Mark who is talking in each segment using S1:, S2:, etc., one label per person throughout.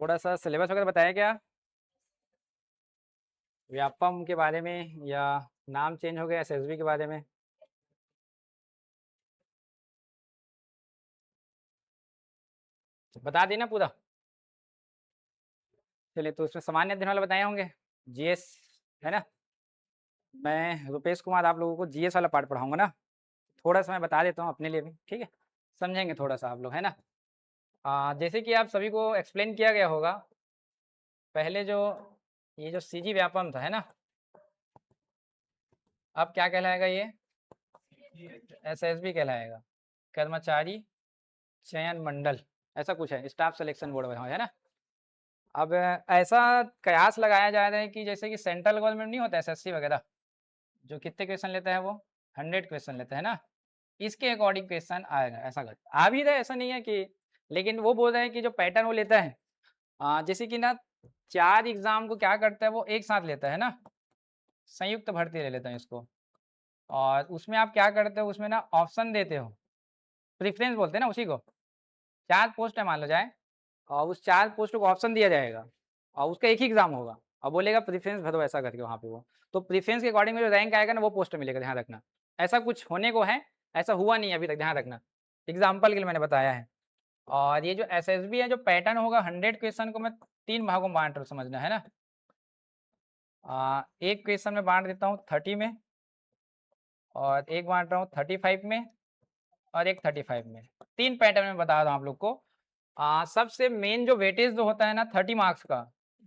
S1: थोड़ा सा सिलेबस वगैरह बताया क्या व्यापम के बारे में, या नाम चेंज हो गया एसएसबी के बारे में? बता दी ना पूरा? चलिए, तो उसमें सामान्य अध्ययन वाला बताए होंगे, जीएस, है ना? मैं रुपेश कुमार आप लोगों को जीएस वाला पार्ट पढ़ाऊंगा ना, थोड़ा सा मैं बता देता हूँ अपने लिए भी, ठीक है? समझेंगे थोड़ा सा आप लोग, है ना? जैसे कि आप सभी को एक्सप्लेन किया गया होगा, पहले जो ये जो सीजी व्यापम था, है ना? अब क्या कहलाएगा ये? एसएसबी कहलाएगा, कर्मचारी चयन मंडल, ऐसा कुछ है, स्टाफ सिलेक्शन बोर्ड है ना? अब ऐसा कयास लगाया जा रहा है कि जैसे कि सेंट्रल गवर्नमेंट नहीं होता एसएससी वगैरह, जो कितने क्वेश्चन लेता है वो 100 क्वेश्चन लेता है ना, इसके अकॉर्डिंग क्वेश्चन आएगा, ऐसा कर आ भी रहा है, ऐसा नहीं है कि, लेकिन वो बोल रहे हैं कि जो पैटर्न वो लेता है, जैसे कि ना 4 एग्जाम को क्या करता है वो एक साथ लेता है ना, संयुक्त भर्ती ले लेता है इसको। और उसमें आप क्या करते हो, उसमें ना ऑप्शन देते हो, प्रेफरेंस बोलते हैं ना उसी को। 4 पोस्ट है मान लो जाए, और उस 4 पोस्टों को ऑप्शन दिया जाएगा, और उसका एक ही एग्जाम होगा, और बोलेगा प्रेफरेंस भरो ऐसा करके वहाँ पे वो। तो प्रेफरेंस के अकॉर्डिंग में जो रैंक आएगा ना वो पोस्ट मिलेगा, ध्यान रखना। ऐसा कुछ होने को है, ऐसा हुआ नहीं है अभी तक, ध्यान रखना। एग्जाम्पल के लिए मैंने बताया है। और ये जो एसएसबी है, जो पैटर्न होगा 100 क्वेश्चन को मैं 3 भागों में बाँट रहा हूँ, समझना है ना। एक क्वेश्चन में बाँट देता हूँ 30 में, और एक बाँट रहा हूँ 35 में, और एक 35 में। 3 पैटर्न में बता रहा हूँ आप लोग को। सबसे मेन जो वेटेज जो होता है ना 30 मार्क्स का,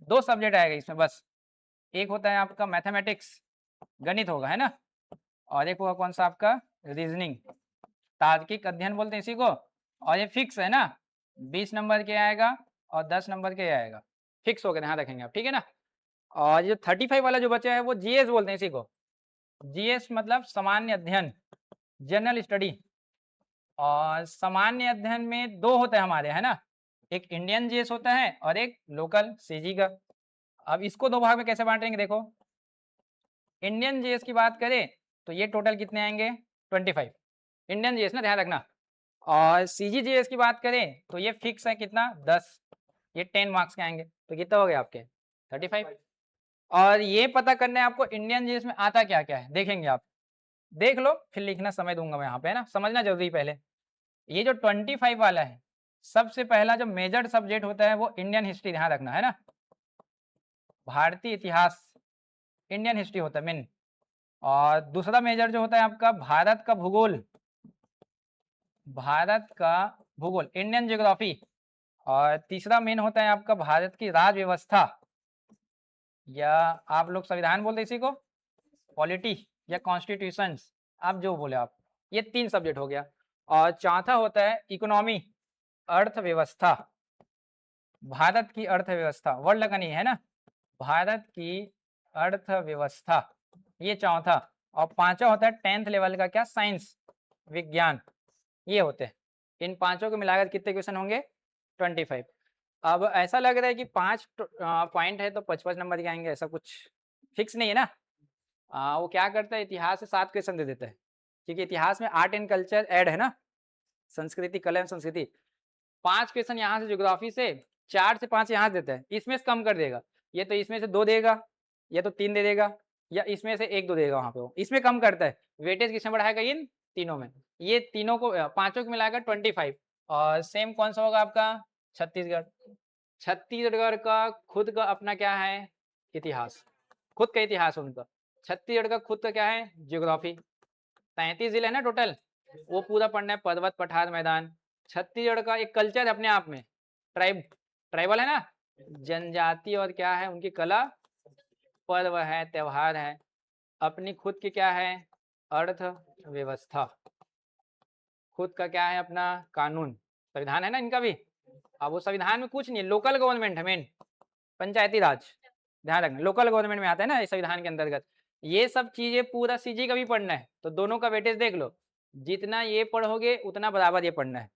S1: 2 सब्जेक्ट आएगा इसमें बस। एक होता है आपका मैथमेटिक्स, गणित होगा, है ना? और एक होगा कौन-सा आपका रीज़निंग, तार्किक अध्ययन बोलते हैं इसी को। और ये फिक्स है ना, 20 नंबर के आएगा और 10 नंबर के आएगा। फिक्स हो गया, ध्यान रखेंगे आप, ठीक है ना? और ये 35 वाला जो बचा है वो जीएस बोलते हैं इसी को। जीएस मतलब सामान्य अध्ययन, जनरल स्टडी। और सामान्य अध्ययन में 2 होते हैं हमारे, है ना? एक इंडियन जीएस होता है और एक लोकल सीजी का। अब इसको 2 भाग में कैसे बाँटेंगे देखो। इंडियन जीएस की बात करें तो ये टोटल कितने आएँगे 25, इंडियन जीएस ना, ध्यान रखना। और सीजीजीएस की बात करें तो ये फिक्स है कितना 10, ये 10 मार्क्स के आएँगे। तो कितना हो गया आपके 35। और ये पता करना है आपको इंडियन जीएस में आता क्या-क्या है, देखेंगे आप। देख लो फिर लिखना समय दूँगा मैं यहाँ पे, है ना? समझना ज़रूरी पहले। ये जो 25 वाला है, सबसे पहला जो मेजर सब्जेक्ट होता है वो इंडियन हिस्ट्री, ध्यान रखना, है ना? भारतीय इतिहास, इंडियन हिस्ट्री होता है मेन। और दूसरा मेजर जो होता है आपका भारत का भूगोल, भारत का भूगोल, इंडियन ज्योग्राफी। और तीसरा मेन होता है आपका भारत की राज्य व्यवस्था, या आप लोग संविधान बोलते हैं इसी को, पॉलिटी या कॉन्स्टिट्यूशंस, आप जो बोले आप। ये 3 सब्जेक्ट हो गया। और चौथा होता है इकोनॉमी, अर्थव्यवस्था, भारत की अर्थव्यवस्था, वर्ल्ड का नहीं है ना, भारत की अर्थव्यवस्था, ये चौथा। और पांचवा होता है 10th लेवल का क्या, साइंस, विज्ञान, ये होते हैं। इन पांचों को मिलाकर कितने क्वेश्चन होंगे 25। अब ऐसा लग रहा है कि 5 पॉइंट है तो 55 नंबर के आएंगे, ऐसा कुछ फिक्स नहीं है ना। वो क्या करता है, इतिहास से 7 क्वेश्चन दे देता है, क्योंकि इतिहास में आर्ट एंड कल्चर ऐड है ना, संस्कृति, कला एवं संस्कृति। 5 क्वेश्चन यहाँ से ज्योग्राफी से, 4 से 5 यहाँ से देता है, इसमें से कम कर देगा। ये तो इसमें से 2 देगा, या तो 3 दे देगा, या इसमें से 1-2 देगा वहाँ पे वो, इसमें कम करता है। वेटेज किसमें बढ़ाएगा, इन तीनों में। ये तीनों को पाँचों को मिलाकर 25। और सेम कौन-सा होगा आपका छत्तीसगढ़। छत्तीसगढ़ का खुद का अपना क्या है, इतिहास, खुद का इतिहास उनका। छत्तीसगढ़ का खुद का क्या है, ज्योग्राफी। 33 जिले हैं ना टोटल, वो पूरा पढ़ना है, पर्वत, पठार, मैदान। छत्तीसगढ़ का एक कल्चर है अपने आप में, ट्राइबल है ना, जनजाति, और क्या है उनकी कला, पर्व है, त्योहार है। अपनी खुद की क्या है, अर्थव्यवस्था, खुद का क्या है अपना कानून, संविधान है ना इनका भी। अब वो संविधान में कुछ नहीं है, लोकल गवर्नमेंट है मेन, पंचायती राज, ध्यान रखना, लोकल गवर्नमेंट में आता है ना इस संविधान के अंतर्गत। ये सब चीजें पूरा सीजी का भी पढ़ना है, तो दोनों का वेटेज देख लो, जितना ये पढ़ोगे उतना बराबर ये पढ़ना है।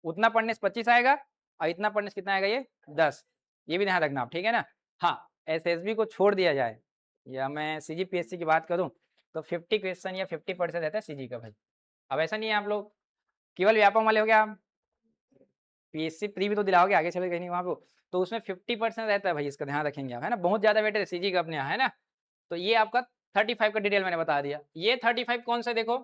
S1: उतना पढ़ने से 25 आएगा, और इतना पढ़ने से कितना आएगा, ये 10। ये भी ध्यान रखना आप, ठीक है ना। हाँ, एसएसबी को छोड़ दिया जाए, या मैं सीजीपीएससी की बात करूं, तो 50 क्वेश्चन या 50% रहता है सीजी का भाई। अब ऐसा नहीं है आप लोग केवल व्यापम वाले हो गया आप, पीएससी प्री भी तो दिलाओगे आगे चले कहीं वहाँ पे, तो उसमें 50% रहता है भाई, इसका ध्यान रखेंगे आप, है ना। बहुत ज़्यादा वेटेज है सीजी का अपने यहाँ, है ना। तो ये आपका 35 का डिटेल मैंने बता दिया। ये 35 कौन सा देखो,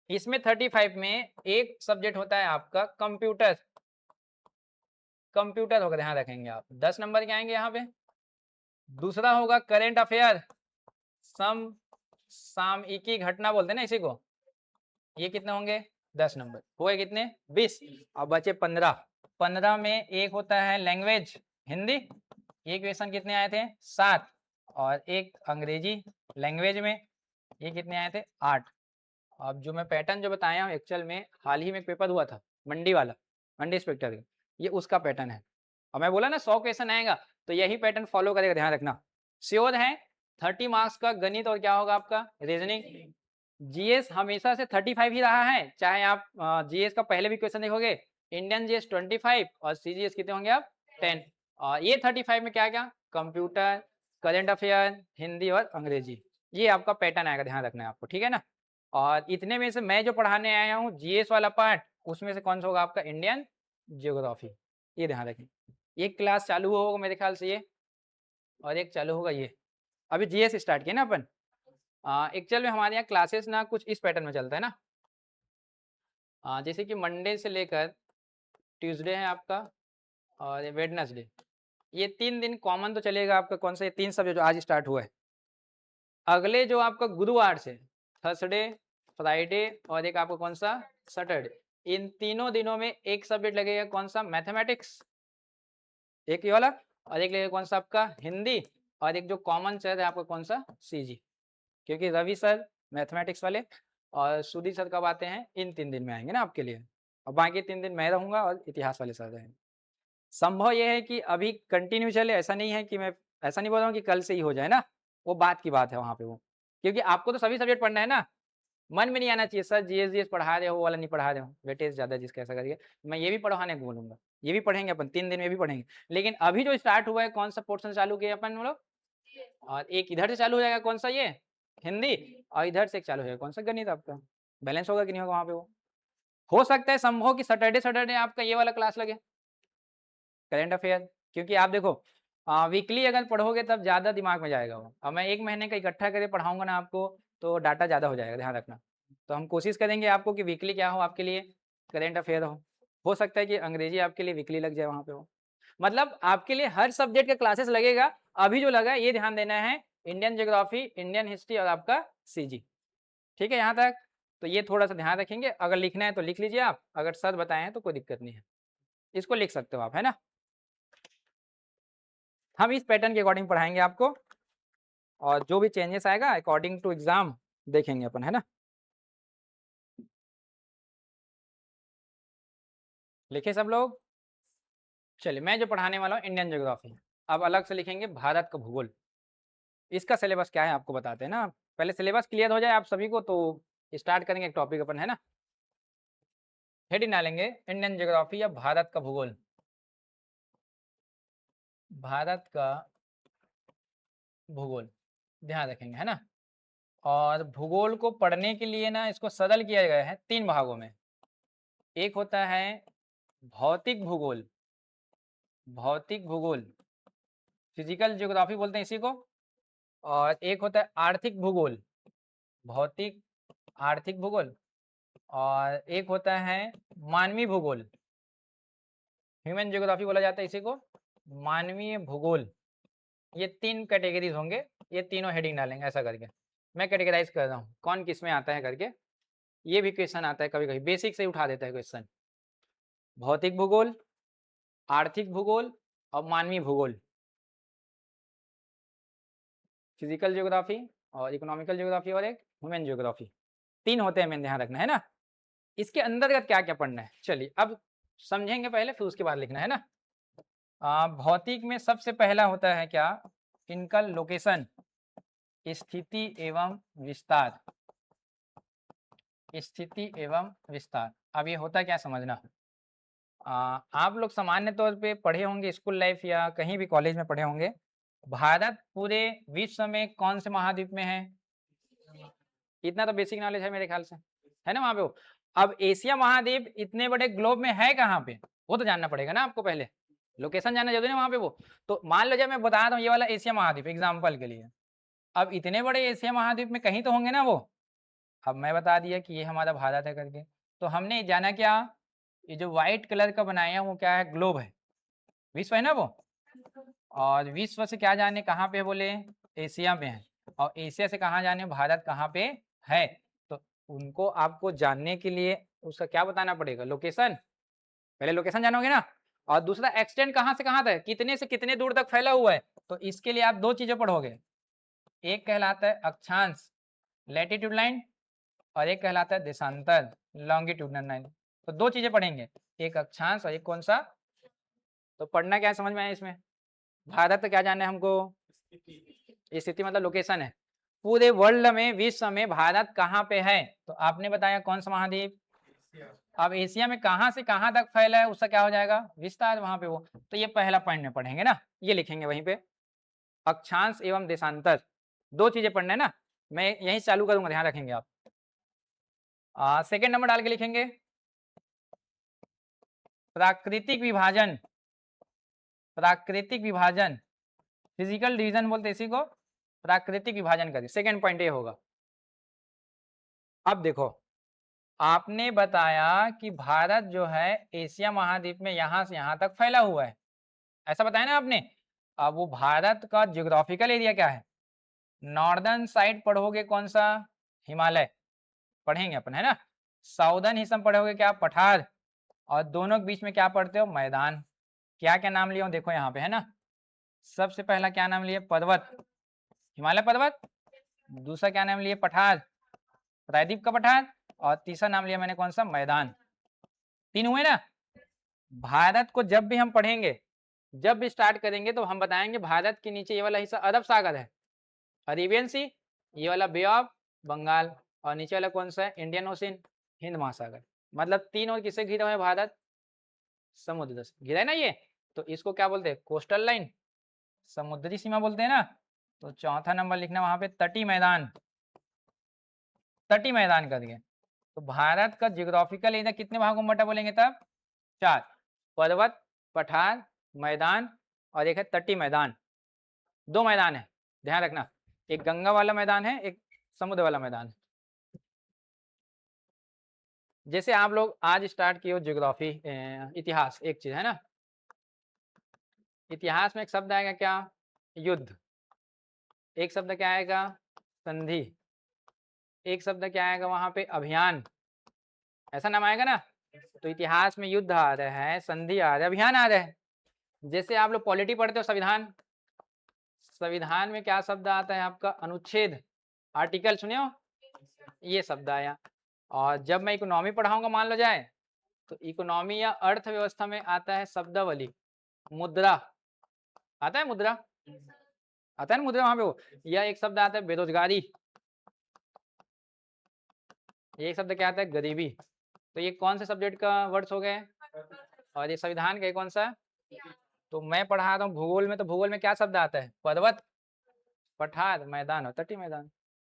S1: इसमें 35 में एक सब्जेक्ट होता है आपका कंप्यूटर, कंप्यूटर होगा, ध्यान रखेंगे आप। 10 नंबर के आएंगे यहाँ पे। दूसरा होगा करेंट अफेयर, सामयिकी घटना बोलते हैं ना इसी को, ये कितने होंगे 10 नंबर, हुए कितने 20, और बचे 15। 15 में एक होता है लैंग्वेज हिंदी, ये क्वेश्चन कितने आए थे 7, और एक अंग्रेजी लैंग्वेज में, ये कितने आए थे 8। अब जो मैं पैटर्न जो बताया हूँ एक्चुअल में हाल ही में एक पेपर हुआ था मंडी वाला, मंडी इंस्पेक्टर का, ये उसका पैटर्न है। और मैं बोला ना 100 क्वेश्चन आएगा तो यही पैटर्न फॉलो करेगा, ध्यान रखना। श्योर है 30 मार्क्स का गणित और क्या होगा आपका रीजनिंग। जीएस हमेशा से 35 ही रहा है, चाहे आप जीएस का पहले भी क्वेश्चन देखोगे, इंडियन जीएस 25 और सीजीएस कितने होंगे आप 10। और ये 35 में क्या क्या कंप्यूटर, करेंट अफेयर, हिंदी और अंग्रेजी, ये आपका पैटर्न आएगा, ध्यान रखना है आपको, ठीक है ना। और इतने में से मैं जो पढ़ाने आया हूँ जीएस वाला पार्ट, उसमें से कौन सा होगा आपका इंडियन ज्योग्राफी, ये ध्यान रखें। एक क्लास चालू होगा मेरे ख्याल से ये, और एक चालू होगा ये। अभी जीएस स्टार्ट किया ना अपन। एक्चुअल में हमारे यहाँ क्लासेस ना कुछ इस पैटर्न में चलता है ना, जैसे कि मंडे से लेकर ट्यूसडे है आपका और वेडनेसडे, ये 3 दिन कॉमन तो चलेगा आपका। कौन सा ये 3 सब्जेक्ट जो आज स्टार्ट हुआ है, अगले जो आपका गुरुवार से थर्सडे, फ्राइडे और एक आपका कौन सा सैटरडे, इन तीनों दिनों में एक सब्जेक्ट लगेगा कौन सा मैथमेटिक्स, एक ये वाला, और एक लगेगा कौन सा आपका हिंदी, और एक जो कॉमन सर है आपका कौन सा सीजी, क्योंकि रवि सर मैथमेटिक्स वाले और सुधीर सर कब आते हैं, इन 3 दिन में आएंगे ना आपके लिए, और बाकी 3 दिन मैं रहूँगा और इतिहास वाले सर रहेंगे। संभव ये है कि अभी कंटिन्यू चले, ऐसा नहीं है कि मैं ऐसा नहीं बोल रहा हूँ कि कल से ही हो जाए ना, वो बात की बात है वहाँ पे वो, क्योंकि आपको तो सभी सब्जेक्ट पढ़ना है ना। मन में नहीं आना चाहिए सर जीएस पढ़ा रहे हो वाला नहीं पढ़ा रहे हो, वेटेज ज़्यादा जिसका ऐसा करिए, मैं ये भी पढ़ाने को बोलूँगा, ये भी पढ़ेंगे अपन 3 दिन में भी पढ़ेंगे। लेकिन अभी जो स्टार्ट हुआ है कौन सा पोर्शन चालू किया अपन लोग, और एक इधर से चालू हो जाएगा कौन सा ये हिंदी, और इधर से एक चालू हो जाएगा कौन सा गणित आपका, बैलेंस होगा कि नहीं होगा वहाँ पे वो। हो सकता है संभव कि सैटरडे आपका ये वाला क्लास लगे करेंट अफेयर, क्योंकि आप देखो वीकली अगर पढ़ोगे तब ज़्यादा दिमाग में जाएगा वो, और मैं 1 महीने का इकट्ठा करके पढ़ाऊँगा ना आपको तो डाटा ज़्यादा हो जाएगा, ध्यान रखना। तो हम कोशिश करेंगे आपको कि वीकली क्या हो आपके लिए करेंट अफेयर हो सकता है कि अंग्रेजी आपके लिए वीकली लग जाए वहाँ पे हो, मतलब आपके लिए हर सब्जेक्ट का क्लासेस लगेगा। अभी जो लगा है ये ध्यान देना है, इंडियन ज्योग्राफी, इंडियन हिस्ट्री और आपका सीजी, ठीक है यहाँ तक। तो ये थोड़ा सा ध्यान रखेंगे, अगर लिखना है तो लिख लीजिए आप, अगर सर बताए हैं तो कोई दिक्कत नहीं है, इसको लिख सकते हो आप, है ना। हम इस पैटर्न के अकॉर्डिंग पढ़ाएंगे आपको, और जो भी चेंजेस आएगा अकॉर्डिंग टू एग्जाम देखेंगे अपन, है ना। लिखे सब लोग। चलिए मैं जो पढ़ाने वाला हूँ इंडियन ज्योग्राफी, अब अलग से लिखेंगे भारत का भूगोल। इसका सिलेबस क्या है आपको बताते हैं ना, पहले सिलेबस क्लियर हो जाए आप सभी को तो स्टार्ट करेंगे एक टॉपिक अपन, है ना। हेडिंग डालेंगे इंडियन ज्योग्राफी या भारत का भूगोल, भारत का भूगोल, ध्यान रखेंगे, है ना। और भूगोल को पढ़ने के लिए ना इसको सरल किया गया है 3 भागों में। एक होता है भौतिक भूगोल, भौतिक भूगोल फिजिकल ज्योग्राफी बोलते हैं इसी को, और एक होता है आर्थिक भूगोल, भौतिक आर्थिक भूगोल, और एक होता है मानवीय भूगोल, ह्यूमन ज्योग्राफी बोला जाता है इसी को, मानवीय भूगोल। ये 3 कैटेगरीज होंगे, ये तीनों हेडिंग डालेंगे ऐसा करके। मैं कैटेगराइज कर रहा हूँ कौन किस में आता है करके, ये भी क्वेश्चन आता है कभी कभी, बेसिक से उठा देता है क्वेश्चन। भौतिक भूगोल, आर्थिक भूगोल और मानवीय भूगोल, फिजिकल ज्योग्राफी और इकोनॉमिकल ज्योग्राफी और एक ह्यूमन ज्योग्राफी, 3 होते हैं, मैंने ध्यान रखना है ना। इसके अंतर्गत क्या क्या पढ़ना है चलिए अब समझेंगे पहले, फिर उसके बाद लिखना है ना। भौतिक में सबसे पहला होता है क्या, इनका लोकेशन, स्थिति एवं विस्तार, स्थिति एवं विस्तार। अब ये होता क्या समझना, आप लोग सामान्य तौर पे पढ़े होंगे स्कूल लाइफ या कहीं भी कॉलेज में पढ़े होंगे, भारत पूरे विश्व में कौन से महाद्वीप में है, इतना तो बेसिक नॉलेज है मेरे ख्याल से, है ना वहाँ पे वो। अब एशिया महाद्वीप इतने बड़े ग्लोब में है कहाँ पे, वो तो जानना पड़ेगा ना आपको, पहले लोकेशन जानना जरूरी है वहां पे वो। तो मान लो जब मैं बता रहा हूँ ये वाला एशिया महाद्वीप एग्जाम्पल के लिए, अब इतने बड़े एशिया महाद्वीप में कहीं तो होंगे ना वो। अब मैं बता दिया कि ये हमारा भारत है करके, तो हमने जाना क्या, ये जो व्हाइट कलर का बनाया वो क्या है, ग्लोब है, विश्व है ना वो। और विश्व से क्या जाने कहाँ पे बोले, एशिया में है, और एशिया से कहाँ जाने, भारत कहाँ पे है। तो उनको आपको जानने के लिए उसका क्या बताना पड़ेगा, लोकेशन, पहले लोकेशन जानोगे ना, और दूसरा एक्सटेंड कहाँ से कहाँ तक, कितने से कितने दूर तक फैला हुआ है। तो इसके लिए आप दो चीजें पढ़ोगे, एक कहलाता है अक्षांश लैटिट्यूड लाइन, और एक कहलाता है देशांतर लॉन्गिट्यूडनल लाइन। तो दो चीजें पढ़ेंगे, एक अक्षांश और एक कौन सा। तो पढ़ना क्या समझ में आया इसमें, भारत क्या जानना है हमको, स्थिति मतलब लोकेशन है, पूरे वर्ल्ड में विश्व में भारत कहाँ पे है। तो आपने बताया कौन सा महाद्वीप, अब एशिया में कहाँ से कहाँ तक फैला है उसका क्या हो जाएगा, विस्तार वहां पे वो। तो ये पहला पॉइंट में पढ़ेंगे ना, ये लिखेंगे वहीं पे, अक्षांश एवं देशांतर, दो चीजें पढ़ना है ना, मैं यहीं चालू करूंगा, ध्यान रखेंगे आप। सेकेंड नंबर डाल के लिखेंगे प्राकृतिक विभाजन, प्राकृतिक विभाजन, फिजिकल डिवीजन बोलते इसी को, प्राकृतिक विभाजन करिए, सेकेंड पॉइंट ये होगा। अब देखो, आपने बताया कि भारत जो है एशिया महाद्वीप में यहां से यहां तक फैला हुआ है, ऐसा बताया ना आपने। अब वो भारत का ज्योग्राफिकल एरिया क्या है, नॉर्दर्न साइड पढ़ोगे कौन सा, हिमालय पढ़ेंगे अपन, है ना। साउदर्न हिस्सा में पढ़ोगे क्या, पठार, और दोनों के बीच में क्या पढ़ते हो, मैदान। क्या क्या नाम लिया हूं देखो यहाँ पे, है ना। सबसे पहला क्या नाम लिए, पर्वत, हिमालय पर्वत। दूसरा क्या नाम लिए, पठार, प्रायद्वीप का पठार। और तीसरा नाम लिया मैंने कौन सा, मैदान। तीन हुए ना। भारत को जब भी हम पढ़ेंगे, जब भी स्टार्ट करेंगे तो हम बताएंगे भारत के नीचे ये वाला हिस्सा अरब सागर है, अरेबियन सी, ये वाला बे ऑफ बंगाल, और नीचे वाला कौन सा है, इंडियन ओशन, हिंद महासागर। मतलब तीन और किससे घिरा हुआ है भारत, समुद्र से घिरा है ना ये। तो इसको क्या बोलते हैं, कोस्टल लाइन, समुद्री सीमा बोलते हैं ना। तो चौथा नंबर लिखना वहां पे, तटी मैदान, तटी मैदान कर दिए। तो भारत का जियोग्राफिकल एरिया कितने भागों में बटा बोलेंगे तब, चार, पर्वत, पठार, मैदान, और एक है तटी मैदान। दो मैदान है, ध्यान रखना, एक गंगा वाला मैदान है, एक समुद्र वाला मैदान है। जैसे आप लोग आज स्टार्ट किए हो ज्योग्राफी, इतिहास एक चीज है ना, इतिहास में एक शब्द आएगा क्या, युद्ध, एक शब्द क्या आएगा, संधि, एक शब्द क्या आएगा वहां पे, अभियान, ऐसा नाम आएगा ना। तो इतिहास में युद्ध आ रहा है, संधि आ रहा है, अभियान आ रहा है। जैसे आप लोग पॉलिटी पढ़ते हो, संविधान, संविधान में क्या शब्द आता है आपका, अनुच्छेद, आर्टिकल सुने हो, ये शब्द आया। और जब मैं इकोनॉमी पढ़ाऊंगा मान लो जाए, तो इकोनॉमी या अर्थव्यवस्था में आता है शब्दावली, मुद्रा, आता है मुद्रा, आता है ना मुद्रा वहां पे वो। या एक शब्द आता है बेरोजगारी, एक शब्द क्या आता है, गरीबी। तो ये कौन से सब्जेक्ट का वर्ड्स हो गए, और ये संविधान का कौन सा। तो मैं पढ़ा रहा हूँ भूगोल में, तो भूगोल में क्या शब्द आता है, पर्वत, पठार, मैदान और तटी मैदान।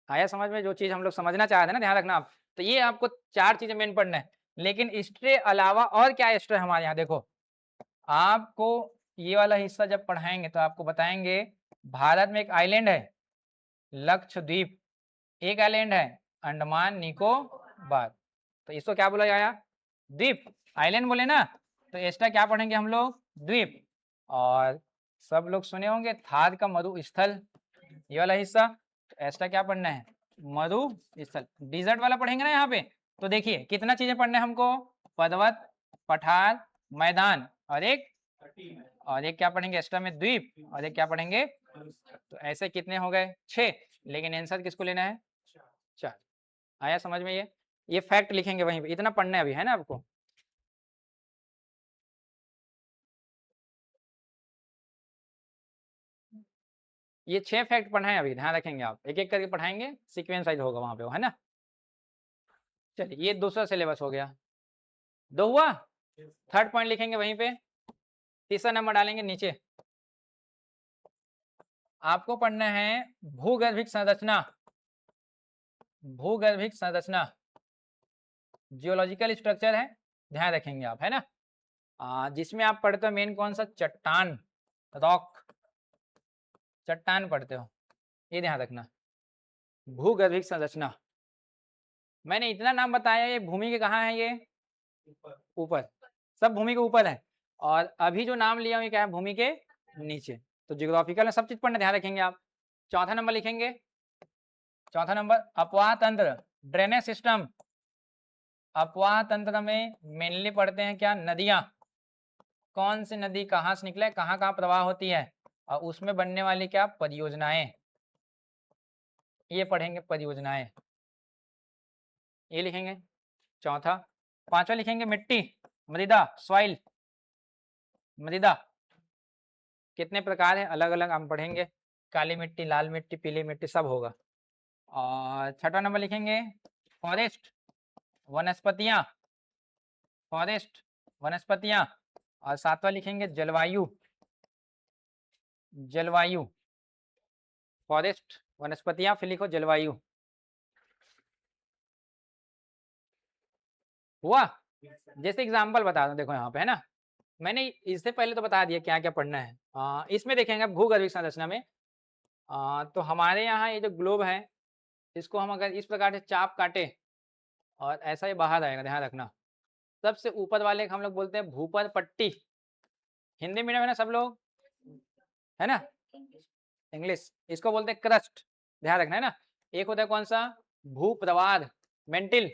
S1: आया समझ में, जो चीज हम लोग समझना चाहते हैं ना, ध्यान रखना आप। तो ये आपको चार चीजें मेन पढ़ना है, लेकिन इसके अलावा और क्या एक्स्ट्रा है हमारे यहाँ, देखो आपको ये वाला हिस्सा जब पढ़ाएंगे तो आपको बताएंगे भारत में एक आइलैंड है लक्षद्वीप, एक आइलैंड है अंडमान निकोबार। तो इसको क्या बोला जाएगा, द्वीप, आइलैंड बोले ना। तो एक्स्ट्रा क्या पढ़ेंगे हम लोग, द्वीप। और सब लोग सुने होंगे थार का मरु स्थल, ये वाला हिस्सा। तो एक्स्ट्रा क्या पढ़ना है, मरु स्थल, डिजर्ट वाला पढ़ेंगे ना यहाँ पे। तो देखिए कितना चीजें पढ़ने हमको, पर्वत, पठार, मैदान, और एक क्या पढ़ेंगे एक्स्ट्रा में, द्वीप, और एक क्या पढ़ेंगे। तो ऐसे कितने हो गए, छह। लेकिन आंसर किसको लेना है, चार। आया समझ में, ये फैक्ट लिखेंगे वहीं पे, इतना पढ़ना है अभी, है ना आपको। ये छह फैक्ट पढ़ना है अभी, ध्यान रखेंगे आप, एक एक करके पढ़ाएंगे, सीक्वेंस वाइज होगा वहां पे, है ना। चलिए ये दूसरा सिलेबस हो गया, दो हुआ। थर्ड पॉइंट लिखेंगे वहीं पे, तीसरा नंबर डालेंगे नीचे। आपको पढ़ना है भूगर्भिक संरचना, भूगर्भिक संरचना। जियोलॉजिकल स्ट्रक्चर है, ध्यान रखेंगे आप, है ना। जिसमें आप पढ़ते हो मेन कौन सा, चट्टान, रॉक, चट्टान पढ़ते हो, ये ध्यान रखना। भूगर्भिक संरचना, मैंने इतना नाम बताया, ये भूमि के कहाँ है, ये ऊपर, सब भूमि के ऊपर है। और अभी जो नाम लिया हूँ ये क्या है, भूमि के नीचे। तो जियोग्राफिकल में सब चीज पढ़ना, ध्यान रखेंगे आप। चौथा नंबर लिखेंगे, चौथा नंबर अपवाह तंत्र, ड्रेनेज सिस्टम। अपवाह तंत्र में मेनली पढ़ते हैं क्या, नदियां, कौन सी नदी कहाँ से निकले, कहाँ कहाँ प्रवाह होती है, और उसमें बनने वाली क्या परियोजनाएं, ये पढ़ेंगे परियोजनाएं, ये लिखेंगे चौथा। पांचवा लिखेंगे मिट्टी, मृदा, सॉइल, मृदा कितने प्रकार है, अलग अलग हम पढ़ेंगे, काली मिट्टी, लाल मिट्टी, पीली मिट्टी, सब होगा। और छठा नंबर लिखेंगे फॉरेस्ट, वनस्पतियां, फॉरेस्ट, वनस्पतियां। और सातवां लिखेंगे जलवायु, जलवायु, फॉरेस्ट, वनस्पतियां, फिर लिखो जलवायु। हुआ, जैसे एग्जाम्पल बता दूं, देखो यहाँ पे है ना, मैंने इससे पहले तो बता दिया क्या क्या पढ़ना है। इसमें देखेंगे आप भूगर्भिक संरचना में, तो हमारे यहाँ ये जो ग्लोब है, इसको हम अगर इस प्रकार से चाप काटे और ऐसा ही बाहर आएगा, ध्यान रखना। सबसे ऊपर वाले को हम लोग बोलते हैं भूपर पट्टी, हिंदी मीडियम है ना सब लोग, है ना, इंग्लिश, इसको बोलते हैं क्रस्ट, ध्यान रखना है ना। एक होता है कौन सा, भूप्रवाद, मेंटिल,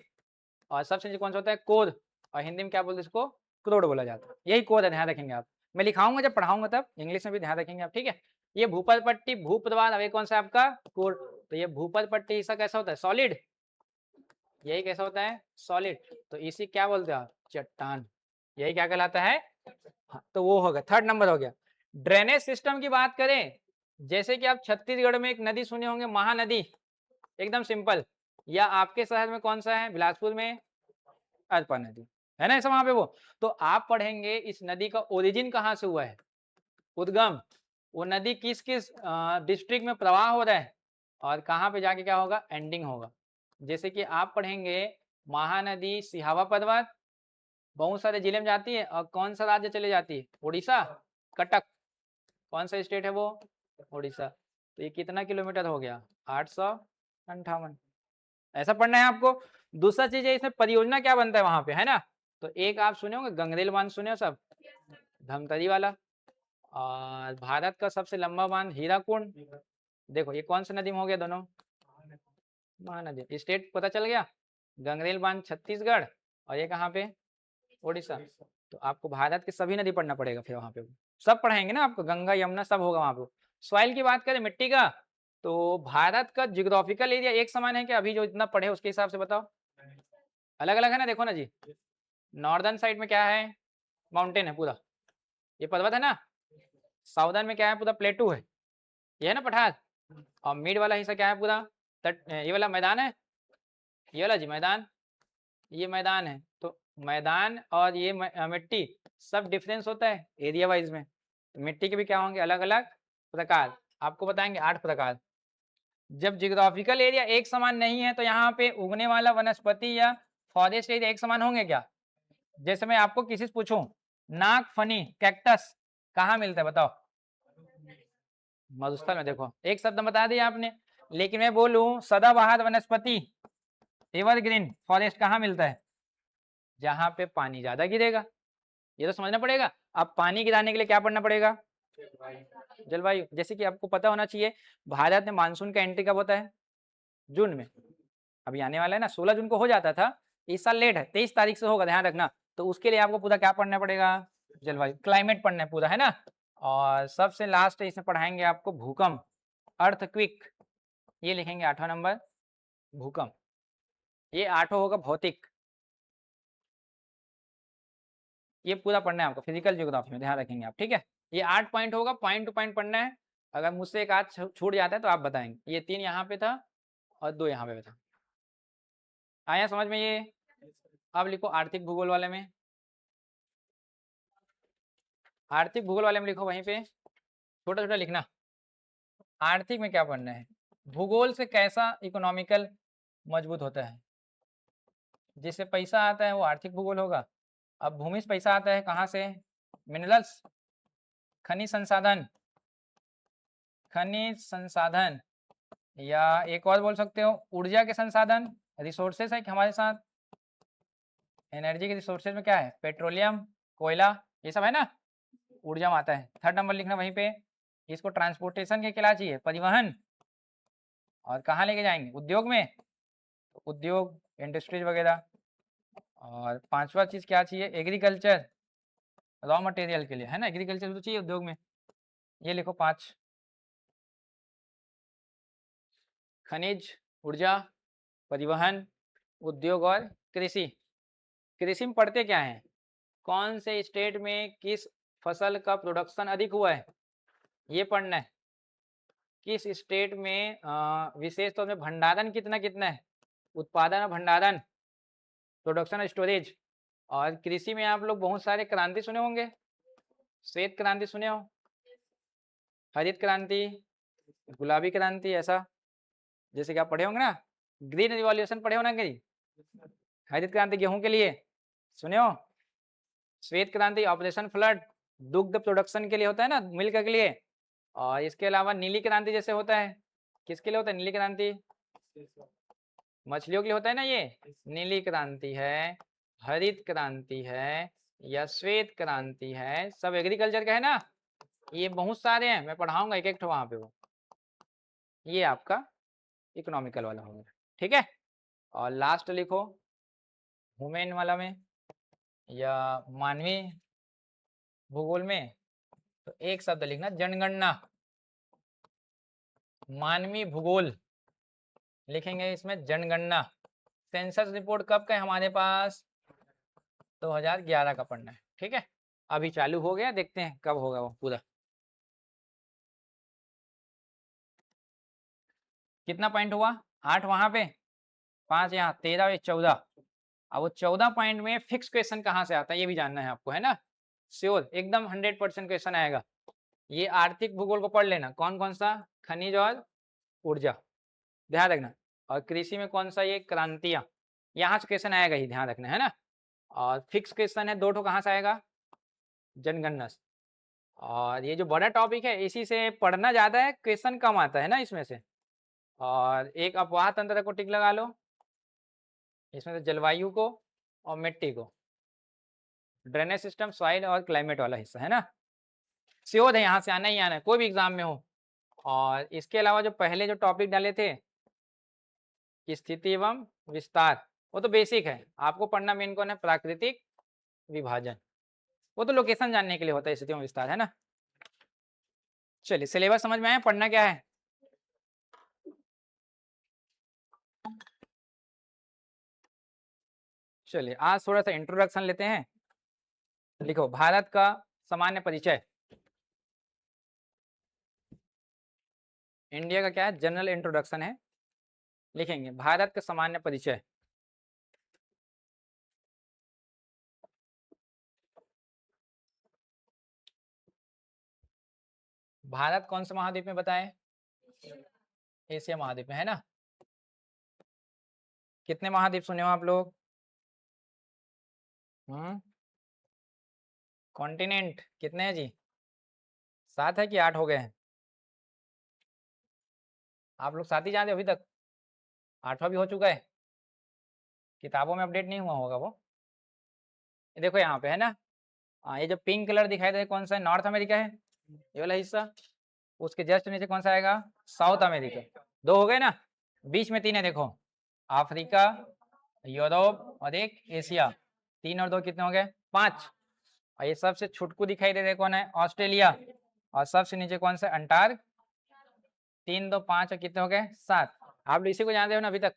S1: और सबसे नीचे कौन सा होता है, कोर, और हिंदी में क्या बोलते हैं इसको, क्रोड बोला जाता है, यही कोर है, ध्यान रखेंगे आप। मैं लिखाऊंगा जब पढ़ाऊंगा तब इंग्लिश में भी ध्यान रखेंगे आप, ठीक है। ये भूपर पट्टी, भूप्रवाद, अब ये कौन सा है आपका, कोर। तो ये भूपर पट्टी हिस्सा कैसा होता है, सॉलिड, यही कैसा होता है, सॉलिड। तो इसी क्या बोलते हैं आप, चट्टान, यही क्या कहलाता है। हाँ, तो वो हो गया, थर्ड नंबर हो गया। ड्रेनेज सिस्टम की बात करें, जैसे कि आप छत्तीसगढ़ में एक नदी सुने होंगे, महानदी, एकदम सिंपल, या आपके शहर में कौन सा है, बिलासपुर में अरपा नदी, है ना ऐसा वहां पे वो। तो आप पढ़ेंगे इस नदी का ओरिजिन कहाँ से हुआ है, उद्गम, वो नदी किस किस डिस्ट्रिक्ट में प्रवाह हो रहा है, और कहाँ पे जाके क्या होगा, एंडिंग होगा। जैसे कि आप पढ़ेंगे महानदी सिहावा पर्वत, बहुत सारे जिले में जाती है, और कौन सा राज्य चले जाती है, उड़ीसा, कटक, कौन सा स्टेट है वो, उड़ीसा। तो ये कितना किलोमीटर हो गया, 858, ऐसा पढ़ना है आपको। दूसरा चीज है, इसमें परियोजना क्या बनता है वहां पे, है ना। तो एक आप सुने होंगे गंगरेल बांध, सुने हो सब, धमतरी वाला। और भारत का सबसे लंबा बांध हीराकुंड, देखो ये कौन सा नदी में हो गया दोनों, महानदी। स्टेट पता चल गया, गंगरेल बांध छत्तीसगढ़, और ये कहाँ पे, उड़ीसा। तो आपको भारत के सभी नदी पढ़ना पड़ेगा फिर वहां पे, सब पढ़ाएंगे ना आपको, गंगा यमुना सब होगा वहां पे। सॉइल की बात करें, मिट्टी का, तो भारत का जियोग्राफिकल एरिया एक समान है क्या, अभी जो इतना पढ़े उसके हिसाब से बताओ, अलग अलग है ना, देखो ना जी। नॉर्दर्न साइड में क्या है, माउंटेन है पूरा, ये पर्वत है ना। साउदर्न में क्या है, पूरा प्लेटू है, ये है ना पठार। और मिड वाला हिस्सा क्या है, पूरा तट, ये वाला मैदान है, ये वाला जी मैदान, ये मैदान है। तो मैदान और ये मिट्टी, सब डिफरेंस होता है एरिया वाइज में। तो मिट्टी के भी क्या होंगे, अलग अलग प्रकार, आपको बताएंगे 8 प्रकार। जब जियोग्राफिकल एरिया एक समान नहीं है, तो यहाँ पे उगने वाला वनस्पति या फॉरेस्ट एरिया एक समान होंगे क्या। जैसे मैं आपको किसी से पूछूं, नाग फनी कैक्टस कहाँ मिलता है बताओ, मरुस्थल में, देखो एक शब्द बता दिया आपने। लेकिन मैं बोलूं सदाबहार वनस्पति, एवरग्रीन फॉरेस्ट कहाँ मिलता है, जहाँ पे पानी ज्यादा गिरेगा, ये तो समझना पड़ेगा। अब पानी गिराने के लिए क्या पढ़ना पड़ेगा, जलवायु। जैसे कि आपको पता होना चाहिए, भारत में मानसून का एंट्री कब होता है, जून में। अभी आने वाला है ना, 16 जून को हो जाता था, इस साल लेट है, 23 तारीख से होगा, ध्यान रखना। तो उसके लिए आपको पूरा क्या पढ़ना पड़ेगा, जलवायु, क्लाइमेट पढ़ना है पूरा, है ना। और सबसे लास्ट इसमें पढ़ाएंगे आपको भूकंप, अर्थक्विक, ये लिखेंगे 8वां नंबर, भूकंप। ये 8वां होगा भौतिक, ये पूरा पढ़ना है आपको फिजिकल ज्योग्राफी में, ध्यान रखेंगे आप, ठीक है। ये 8 पॉइंट होगा, पॉइंट टू पॉइंट पढ़ना है। अगर मुझसे एक आध छूट जाता है तो आप बताएंगे। ये 3 यहाँ पे था और 2 यहाँ पे था, आया समझ में ये। अब लिखो आर्थिक भूगोल वाले में, आर्थिक भूगोल वाले में लिखो वहीं पे, छोटा छोटा लिखना। आर्थिक में क्या पढ़ना है, भूगोल से कैसा इकोनॉमिकल मजबूत होता है, जिससे पैसा आता है वो आर्थिक भूगोल होगा। अब भूमि से पैसा आता है कहाँ से? मिनरल्स, खनिज संसाधन, खनिज संसाधन, या एक और बोल सकते हो ऊर्जा के संसाधन, रिसोर्सेस है कि हमारे साथ एनर्जी के रिसोर्सेज में क्या है? पेट्रोलियम, कोयला, ये सब है ना, ऊर्जा में आता है। थर्ड नंबर लिखना वहीं पे। इसको ट्रांसपोर्टेशन के क्या चाहिए? परिवहन। और कहाँ लेके जाएंगे? उद्योग में, तो उद्योग, इंडस्ट्रीज वगैरह। और पांचवा चीज क्या चाहिए? एग्रीकल्चर, रॉ मटेरियल के लिए, है ना, एग्रीकल्चर तो चाहिए उद्योग में। ये लिखो 5, खनिज, ऊर्जा, परिवहन, उद्योग और कृषि। कृषि में पढ़ते क्या है? कौन से स्टेट में किस फसल का प्रोडक्शन अधिक हुआ है, ये पढ़ना है। किस स्टेट में विशेष तौर में भंडारण कितना कितना है, उत्पादन और भंडारण, प्रोडक्शन और स्टोरेज। और कृषि में आप लोग बहुत सारे क्रांति सुने होंगे, श्वेत क्रांति सुने हो, हरित क्रांति, गुलाबी क्रांति, ऐसा जैसे कि आप पढ़े होंगे ना, ग्रीन रिवॉल्यूशन पढ़े हो ना कहीं? हरित क्रांति गेहूं के लिए सुने हो, श्वेत क्रांति ऑपरेशन फ्लड दुग्ध प्रोडक्शन के लिए होता है ना, मिल्क के लिए। और इसके अलावा नीली क्रांति जैसे होता है, किसके लिए होता है नीली क्रांति? मछलियों के लिए होता है ना, ये नीली क्रांति है, हरित क्रांति है, या श्वेत क्रांति है, सब एग्रीकल्चर का है ना। ये बहुत सारे हैं, मैं पढ़ाऊंगा एक एक वहां पे वो। ये आपका इकोनॉमिकल वाला होगा, ठीक है। और लास्ट लिखो ह्यूमन वाला में या मानवीय भूगोल में, तो एक शब्द लिखना जनगणना। मानवीय भूगोल लिखेंगे इसमें जनगणना। सेंसस रिपोर्ट कब का है हमारे पास? 2011 का पढ़ना है, ठीक है। अभी चालू हो गया, देखते हैं कब होगा वो पूरा। कितना पॉइंट हुआ? 8 वहां पे, 5 यहाँ, 13 और 14। अब वो 14 पॉइंट में फिक्स क्वेश्चन कहाँ से आता है ये भी जानना है आपको, है ना। श्योर, एकदम 100% क्वेश्चन आएगा। ये आर्थिक भूगोल को पढ़ लेना, कौन कौन सा? खनिज और ऊर्जा, ध्यान रखना। और कृषि में कौन सा? ये क्रांतियां, यहाँ से क्वेश्चन आएगा ही, ध्यान रखना, है ना। और फिक्स क्वेश्चन है 2 ठो, कहाँ से आएगा? जनगणना। और ये जो बड़ा टॉपिक है इसी से पढ़ना ज़्यादा है, क्वेश्चन कम आता है ना इसमें से। और एक अपवाह तंत्र को टिक लगा लो, इसमें से जलवायु को और मिट्टी को, ड्रेनेज सिस्टम, सॉइल और क्लाइमेट वाला हिस्सा, है ना। श्योर है यहाँ से आना ही आना है, कोई भी एग्जाम में हो। और इसके अलावा जो पहले जो टॉपिक डाले थे, स्थिति एवं विस्तार, वो तो बेसिक है, आपको पढ़ना मेन कौन है? प्राकृतिक विभाजन, वो तो लोकेशन जानने के लिए होता है, स्थिति एवं विस्तार, है ना। चलिए सिलेबस समझ में आया, पढ़ना क्या है? चलिए आज थोड़ा सा इंट्रोडक्शन लेते हैं। लिखो भारत का सामान्य परिचय। इंडिया का क्या है? जनरल इंट्रोडक्शन है। लिखेंगे भारत का सामान्य परिचय। भारत कौन से महाद्वीप में बताएं? एशिया महाद्वीप में, है ना। कितने महाद्वीप सुने हो आप लोग? कॉन्टिनेंट कितने हैं जी? 7 है कि 8 हो गए हैं? आप लोग 7 ही जानते हो अभी तक, 8वां भी हो चुका है, किताबों में अपडेट नहीं हुआ होगा वो। ये देखो यहाँ पे, है ना। ये जो पिंक कलर दिखाई दे कौन सा है? नॉर्थ अमेरिका है, ये वाला हिस्सा। उसके जस्ट नीचे कौन सा आएगा? South America. 2 हो गए ना, बीच में 3 है, देखो अफ्रीका, यूरोप और एक एशिया। 3 और 2 कितने हो गए? 5। और ये सबसे छुटकू दिखाई दे रहे कौन है? ऑस्ट्रेलिया। और सबसे नीचे कौन सा? अंटार्क। 3 2 5 और कितने हो गए? 7। आप लोग इसी को जानते हो ना अभी तक,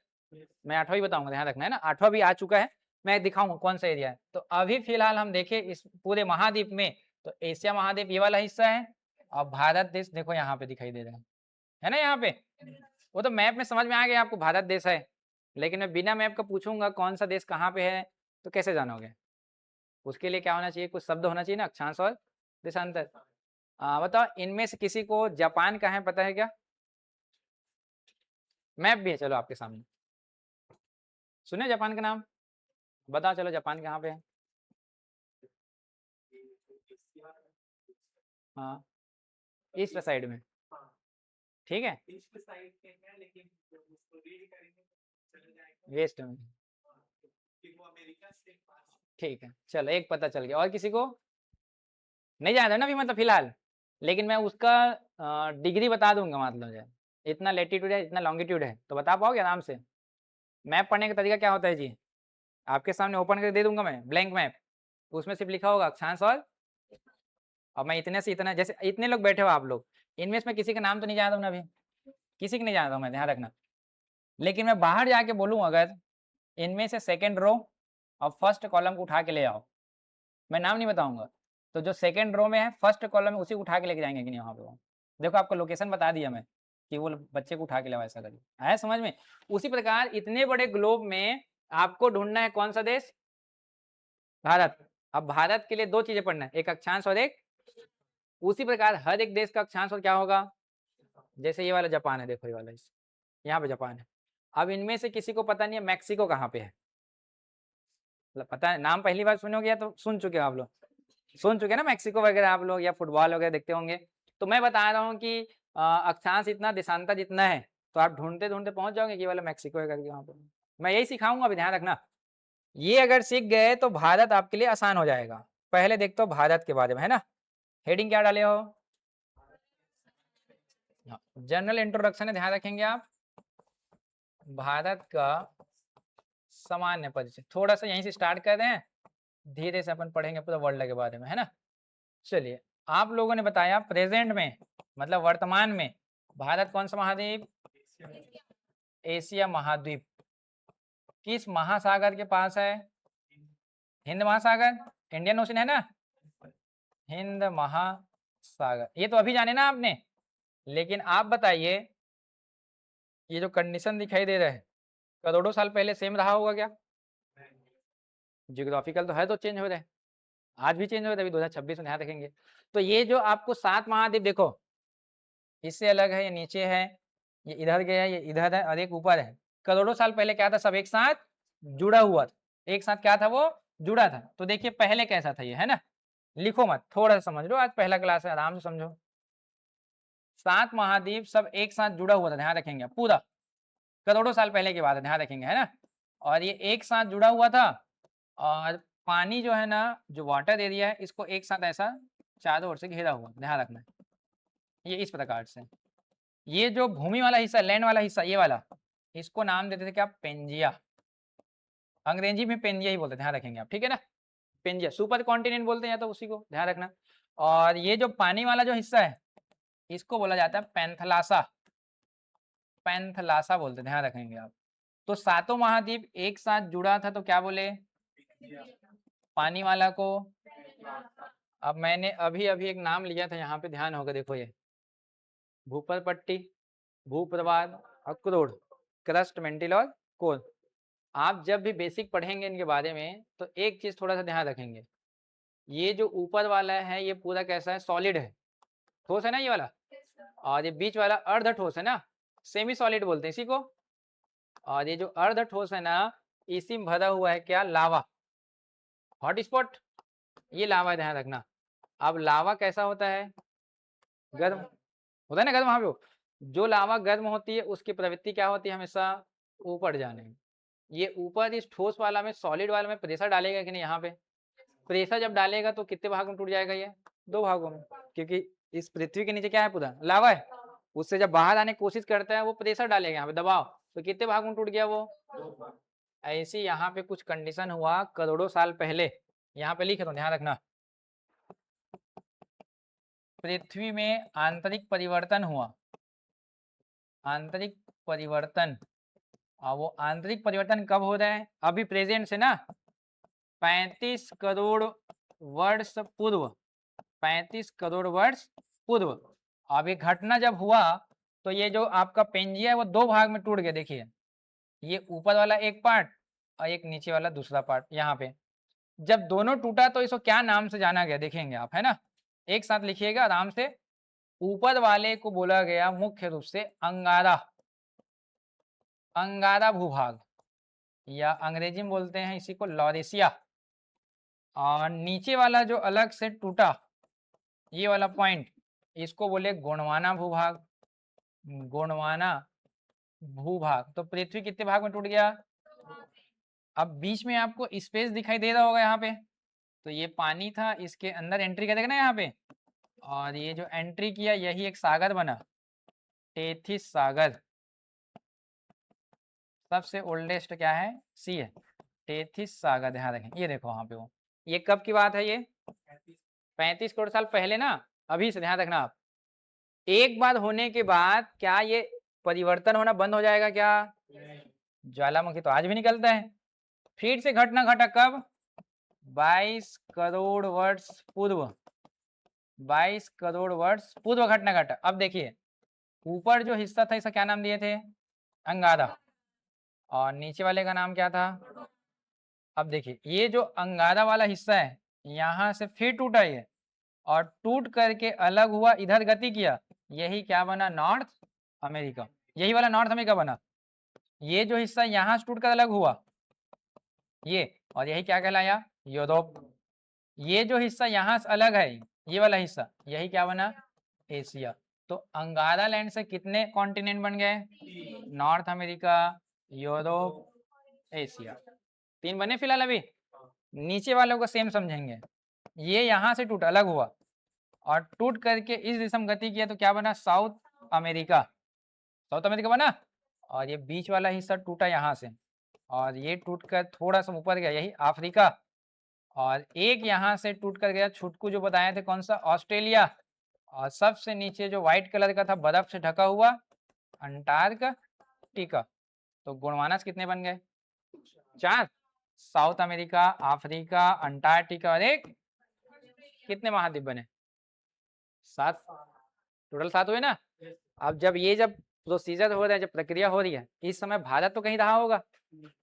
S1: मैं 8वां ही बताऊंगा, ध्यान रखना, है ना। 8वां भी आ चुका है, मैं दिखाऊंगा कौन सा एरिया है। तो अभी फिलहाल हम देखें इस पूरे महाद्वीप में, तो एशिया महाद्वीप ये वाला हिस्सा है, और भारत देश देखो यहाँ पे दिखाई दे रहा है ना, यहाँ पे। वो तो मैप में समझ में आ गया आपको, भारत देश है। लेकिन मैं बिना मैप का पूछूंगा कौन सा देश कहाँ पे है, तो कैसे जानोगे? उसके लिए क्या होना चाहिए? कुछ शब्द होना चाहिए ना, अक्षांश और देशांतर। बताओ इनमें से किसी को जापान कहाँ है पता है क्या? मैप भी है, चलो आपके सामने। सुने जापान का नाम? बताओ चलो, जापान कहाँ पे है? हाँ, ईस्ट साइड में। ठीक है, वेस्ट में। ठीक है, चलो एक पता चल गया। और किसी को नहीं जानता ना अभी, मतलब फिलहाल, लेकिन मैं उसका डिग्री बता दूंगा, मतलब जो इतना लेटीट्यूड है, इतना लॉन्गिट्यूड है, तो बता पाओगे आराम से। मैप पढ़ने का तरीका क्या होता है जी? आपके सामने ओपन करके दे दूंगा मैं ब्लैंक मैप, उसमें सिर्फ लिखा होगा अक्षांश और मैं इतने से इतना, जैसे इतने लोग बैठे हो आप लोग, इनमें से मैं किसी का नाम तो नहीं जानता हूँ ना अभी, किसी का नहीं जानता हूँ मैं, ध्यान रखना। लेकिन मैं बाहर जाके बोलूँ अगर, इनमें से सेकंड रो और फर्स्ट कॉलम को उठा के ले आओ, मैं नाम नहीं बताऊंगा, तो जो सेकंड रो में है फर्स्ट कॉलम में उसी को उठा के लेके जाएंगे कि नहीं वहाँ पे वो। देखो आपको लोकेशन बता दिया मैं कि वो बच्चे को उठा के लाओ, ऐसा करिए, आया समझ में? उसी प्रकार इतने बड़े ग्लोब में आपको ढूंढना है कौन सा देश? भारत। अब भारत के लिए दो चीजें पढ़ना है, एक अक्षांश और एक, उसी प्रकार हर एक देश का अक्षांश और क्या होगा? जैसे ये वाला जापान है, देखो ये वाला यहाँ पे जापान है। अब इनमें से किसी को पता नहीं है मैक्सिको कहाँ पे है, मतलब पता है, नाम पहली बार सुनोगे या तो सुन चुके हो आप लोग, सुन चुके ना मैक्सिको वगैरह आप लोग, या फुटबॉल वगैरह देखते होंगे। तो मैं बता रहा हूँ कि अक्षांश इतना देशांतर जितना है, तो आप ढूंढते ढूंढते पहुंच जाओगे कि ये वाला मैक्सिको है करके वहाँ पे। मैं यही सिखाऊंगा, अभी ध्यान रखना। ये अगर सीख गए तो भारत आपके लिए आसान हो जाएगा। पहले देखते हो भारत के बारे में, है ना? हेडिंग क्या डाले हो? जनरल इंट्रोडक्शन है, ध्यान रखेंगे आप। भारत का सामान्य परिचय, थोड़ा सा यहीं से स्टार्ट कर रहे हैं, धीरे से अपन पढ़ेंगे पूरा वर्ल्ड के बारे में, है ना? चलिए, आप लोगों ने बताया प्रेजेंट में, मतलब वर्तमान में, भारत कौन सा महाद्वीप? एशिया महाद्वीप। किस महासागर के पास है? हिंद महासागर, इंडियन ओशन है ना? हिंद महासागर, ये तो अभी जाने ना आपने। लेकिन आप बताइए, ये जो कंडीशन दिखाई दे रहा है, करोड़ों साल पहले सेम रहा होगा क्या? जियोग्राफिकल तो है, तो चेंज हो रहा है, आज भी चेंज हो रहा है, अभी 2026 में, ध्यान रखेंगे। तो ये जो आपको 7 महाद्वीप देखो, इससे अलग है, ये नीचे है, ये इधर गया है, ये इधर है, और एक ऊपर है। करोड़ों साल पहले क्या था? सब एक साथ जुड़ा हुआ था, एक साथ क्या था वो? जुड़ा था। तो देखिए पहले कैसा था ये, है ना? लिखो मत, थोड़ा सा समझ लो, आज पहला क्लास है, आराम से समझो। 7 महाद्वीप सब एक साथ जुड़ा हुआ था, ध्यान रखेंगे पूरा, करोड़ों साल पहले की बात है, ध्यान रखेंगे, है ना? और ये एक साथ जुड़ा हुआ था, और पानी जो है ना, जो वाटर एरिया है, इसको एक साथ ऐसा चारों ओर से घेरा हुआ, ध्यान रखना। ये इस प्रकार से, ये जो भूमि वाला हिस्सा, लैंड वाला हिस्सा, ये वाला, इसको नाम देते थे क्या? पेंजिया। अंग्रेजी में पेंजिया ही बोलते, ध्यान रखेंगे आप, ठीक है ना? पेंजिया, सुपर कॉन्टिनेंट बोलते हैं या तो उसी को, ध्यान रखना। और ये जो पानी वाला जो हिस्सा है, इसको बोला जाता है पैंथलासा, पैंथलासा बोलते, ध्यान रखेंगे आप। तो सातों महाद्वीप एक साथ जुड़ा था, तो क्या बोले? पानी वाला को, अब मैंने अभी अभी एक नाम लिया था यहाँ पे, ध्यान होगा, देखो ये भूपर पट्टी, भूप्रवाद, अक्रोड़, क्रस्ट, मेंटिल और कोर। आप जब भी बेसिक पढ़ेंगे इनके बारे में, तो एक चीज थोड़ा सा ध्यान रखेंगे, ये जो ऊपर वाला है ये पूरा कैसा है? सॉलिड है, ठोस है ना ये वाला, और ये बीच वाला अर्ध ठोस है ना, सेमी सॉलिड बोलते हैं इसी को। और ये जो अर्ध ठोस है ना, इसी में भरा हुआ है क्या? लावा, हॉट स्पॉट, ये लावा, ध्यान रखना। अब लावा कैसा होता है? गर्म होता है ना, गर्म। वहां पे जो लावा गर्म होती है, उसकी प्रवृत्ति क्या होती है? हमेशा ऊपर जाने की। ये ऊपर इस ठोस वाला में, सॉलिड वाला में प्रेशर डालेगा कि नहीं? यहाँ पे प्रेशर जब डालेगा तो कितने भाग में टूट जाएगा? ये 2 भागों में, क्योंकि इस पृथ्वी के नीचे क्या है? पूरा लावा है। उससे जब बाहर आने की कोशिश करता है, वो प्रेशर डालेगा यहाँ पे, दबाव, तो कितने भाग में टूट गया वो? ऐसी यहाँ पे कुछ कंडीशन हुआ करोड़ों साल पहले, यहाँ पे लिखे तो ध्यान रखना। पृथ्वी में आंतरिक परिवर्तन हुआ, आंतरिक परिवर्तन। और वो आंतरिक परिवर्तन कब हो रहा है? अभी प्रेजेंट से ना, 35 करोड़ वर्ष पूर्व, 35 करोड़ वर्ष पूर्व। अब ये घटना जब हुआ, तो ये जो आपका पेंजिया है वो 2 भाग में टूट गया, देखिए, ये ऊपर वाला एक पार्ट और एक नीचे वाला दूसरा पार्ट। यहाँ पे जब दोनों टूटा तो इसको क्या नाम से जाना गया, देखेंगे आप, है ना? एक साथ लिखिएगा आराम से। ऊपर वाले को बोला गया मुख्य रूप से अंगारा, अंगारा भूभाग, या अंग्रेजी में बोलते हैं इसी को लॉरेशिया। और नीचे वाला जो अलग से टूटा ये वाला पॉइंट, इसको बोले गोंडवाना भूभाग। गोंडवाना भूभाग। तो पृथ्वी कितने भाग में टूट गया? अब बीच में आपको स्पेस दिखाई दे रहा होगा यहाँ पे, तो ये पानी था, इसके अंदर एंट्री करेगा ना यहाँ पे, और ये जो एंट्री किया यही एक सागर बना, टेथिस सागर। सबसे ओल्डेस्ट क्या है? सी है, टेथिस सागर। ध्यान रखें, ये देखो वहाँ पे वो, ये कब की बात है? ये 35 करोड़ साल पहले ना। अभी से ध्यान रखना आप, एक बार होने के बाद क्या ये परिवर्तन होना बंद हो जाएगा क्या? ज्वालामुखी तो आज भी निकलता है। फिर से घटना घटा कब? 22 करोड़ वर्ष पूर्व। 22 करोड़ वर्ष पूर्व घटना घटा। अब देखिए, ऊपर जो हिस्सा था इसका क्या नाम दिए थे? अंगारा। और नीचे वाले का नाम क्या था? अब देखिए, ये जो अंगारा वाला हिस्सा है यहाँ से फिर टूटा ये, और टूट करके अलग हुआ, इधर गति किया, यही क्या बना? North America. यही वाला नॉर्थ अमेरिका बना। ये जो हिस्सा यहाँ से टूटकर अलग हुआ ये, और यही क्या कहलाया? यूरोप। ये जो हिस्सा यहाँ से अलग है, ये वाला हिस्सा, यही क्या बना? एशिया। तो अंगारा लैंड से कितने कॉन्टिनेंट बन गए? North America, Europe, Asia. 3 बने फिलहाल। अभी नीचे वालों को सेम समझेंगे। ये यहाँ से टूटा, अलग हुआ, और टूट करके इस दिशा में गति किया, तो क्या बना? South America. साउथ अमेरिका बना। और ये बीच वाला हिस्सा टूटा यहाँ से, और ये टूटकर थोड़ा सा ऊपर गया, यही अफ्रीका। और एक यहाँ से टूट कर गया छुटकू, जो बताए थे, कौन सा? ऑस्ट्रेलिया। और सबसे नीचे जो व्हाइट कलर का था, बर्फ से ढका हुआ, अंटार्कटिका। तो गोंडवाना से कितने बन गए? 4। साउथ अमेरिका, अफ्रीका, अंटार्कटिका, और एक, कितने महाद्वीप बने? 7। टोटल 7 हुए ना। अब जब प्रोसीजर हो रहा है, जब प्रक्रिया हो रही है, इस समय भारत तो कहीं रहा होगा,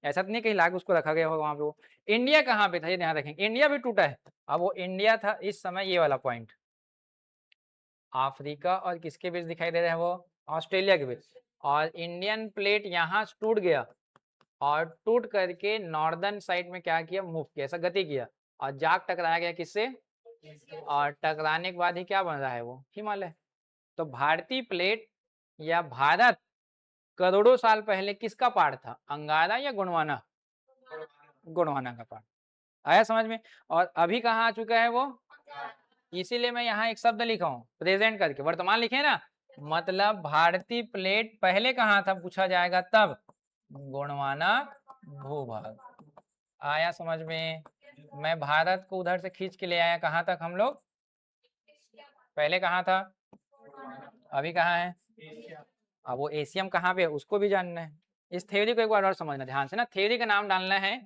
S1: ऐसा तो नहीं कहीं लाके उसको रखा गया होगा वहां पे। वो इंडिया कहाँ पे था ये ध्यान रखेंगे, इंडिया भी टूटा है। अब वो इंडिया था इस समय ये वाला पॉइंट, अफ्रीका और किसके बीच दिखाई दे रहा है? वो ऑस्ट्रेलिया के बीच। और इंडियन प्लेट यहाँ से टूट गया, और टूट करके नॉर्दर्न साइड में क्या किया? मूव किया, ऐसा गति किया, और जाग टकराया गया किससे? और टकराने के बाद ही क्या बन रहा है? वो हिमालय। तो भारतीय प्लेट या भारत करोड़ों साल पहले किसका पार्ट था? अंगारा या गोंडवाना? गोंडवाना का पार्ट। आया समझ में? और अभी कहाँ आ चुका है वो? इसीलिए मैं यहाँ एक शब्द लिखा हूँ प्रेजेंट करके, वर्तमान लिखे ना, मतलब भारतीय प्लेट पहले कहाँ था पूछा जाएगा तब, गोंडवाना भूभाग। आया समझ में? मैं भारत को उधर से खींच के ले आया, कहाँ तक हम लोग? पहले कहाँ था? अभी कहाँ है? अब वो एशियम कहाँ पे है उसको भी जानना है। इस थ्योरी को एक बार और समझना ध्यान से ना, थ्योरी का नाम डालना है,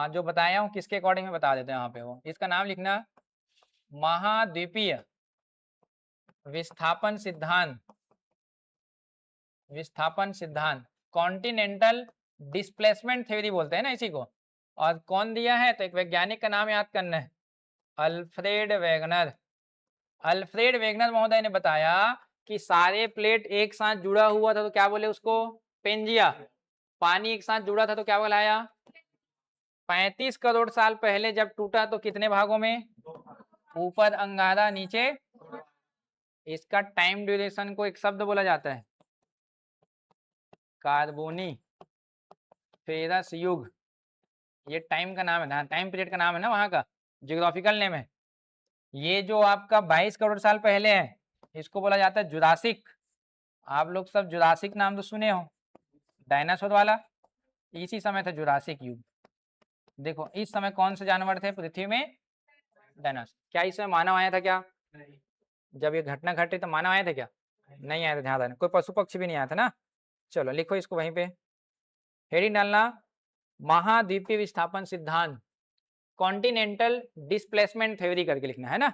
S1: जो बताया हूँ किसके अकॉर्डिंग में बता देते हैं यहाँ पे। वो इसका नाम लिखना, महाद्वीपीय विस्थापन सिद्धांत। विस्थापन सिद्धांत, कॉन्टिनेंटल डिस्प्लेसमेंट थ्योरी बोलते हैं ना इसी को। और कौन दिया है? तो एक वैज्ञानिक का नाम याद करना है, अल्फ्रेड वेगनर। अल्फ्रेड वेगनर महोदय ने बताया कि सारे प्लेट एक साथ जुड़ा हुआ था तो क्या बोले उसको? पेंजिया। पानी एक साथ जुड़ा था तो क्या बोलाया? 35 करोड़ साल पहले जब टूटा तो कितने भागों में? ऊपर अंगारा, नीचे। इसका टाइम ड्यूरेशन को एक शब्द बोला जाता है, कार्बोनी फेरस युग। ये टाइम का नाम है, टाइम पीरियड का नाम है ना, वहां का जियोग्राफिकल नेम है। ये जो आपका 22 करोड़ साल पहले है, इसको बोला जाता है जुरासिक। आप लोग सब जुरासिक नाम तो सुने हो, डायनासोर वाला, इसी समय था जुरासिक युग। देखो इस समय कौन से जानवर थे पृथ्वी में? डायनासोर। क्या इस समय मानव आया था क्या? जब ये घटना घटी तो मानव आया था क्या? नहीं आया था, ध्यान देना, कोई पशु पक्षी भी नहीं आया था ना। चलो लिखो इसको वहीं पे, हेडिंग डालना, महाद्वीपीय विस्थापन सिद्धांत, कॉन्टिनेंटल डिस्प्लेसमेंट थ्योरी करके लिखना है ना।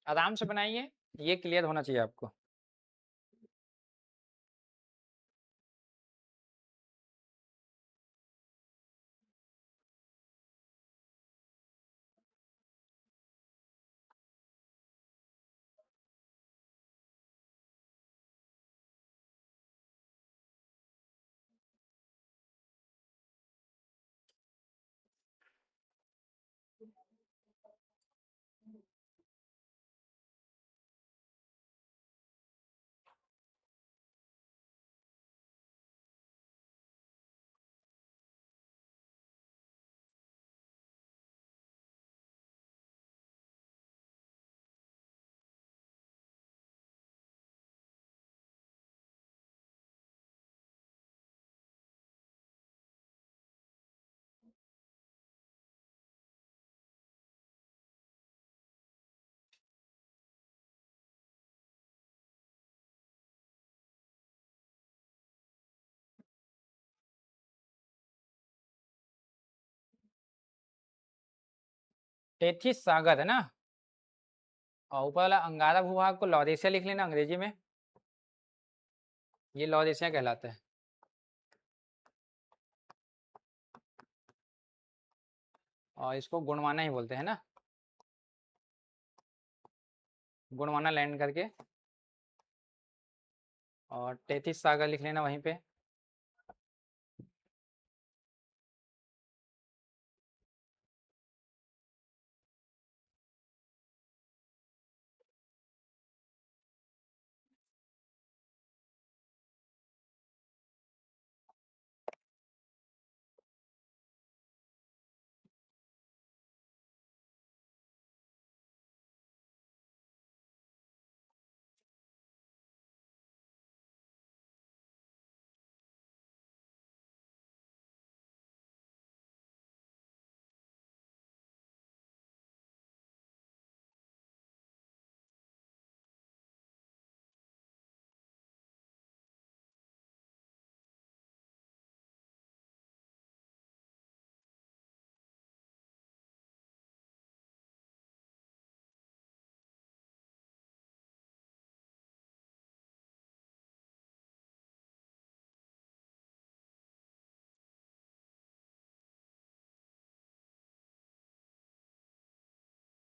S1: आराम से बनाइए, ये क्लियर होना चाहिए आपको। टेथिस सागर है ना, और ऊपर वाला अंगारा भूभाग को लॉरेशिया लिख लेना अंग्रेजी में, ये लॉरेशिया कहलाता है। और इसको गोंडवाना ही बोलते हैं ना, गोंडवाना लैंड करके, और टेथिस सागर लिख लेना वहीं पे।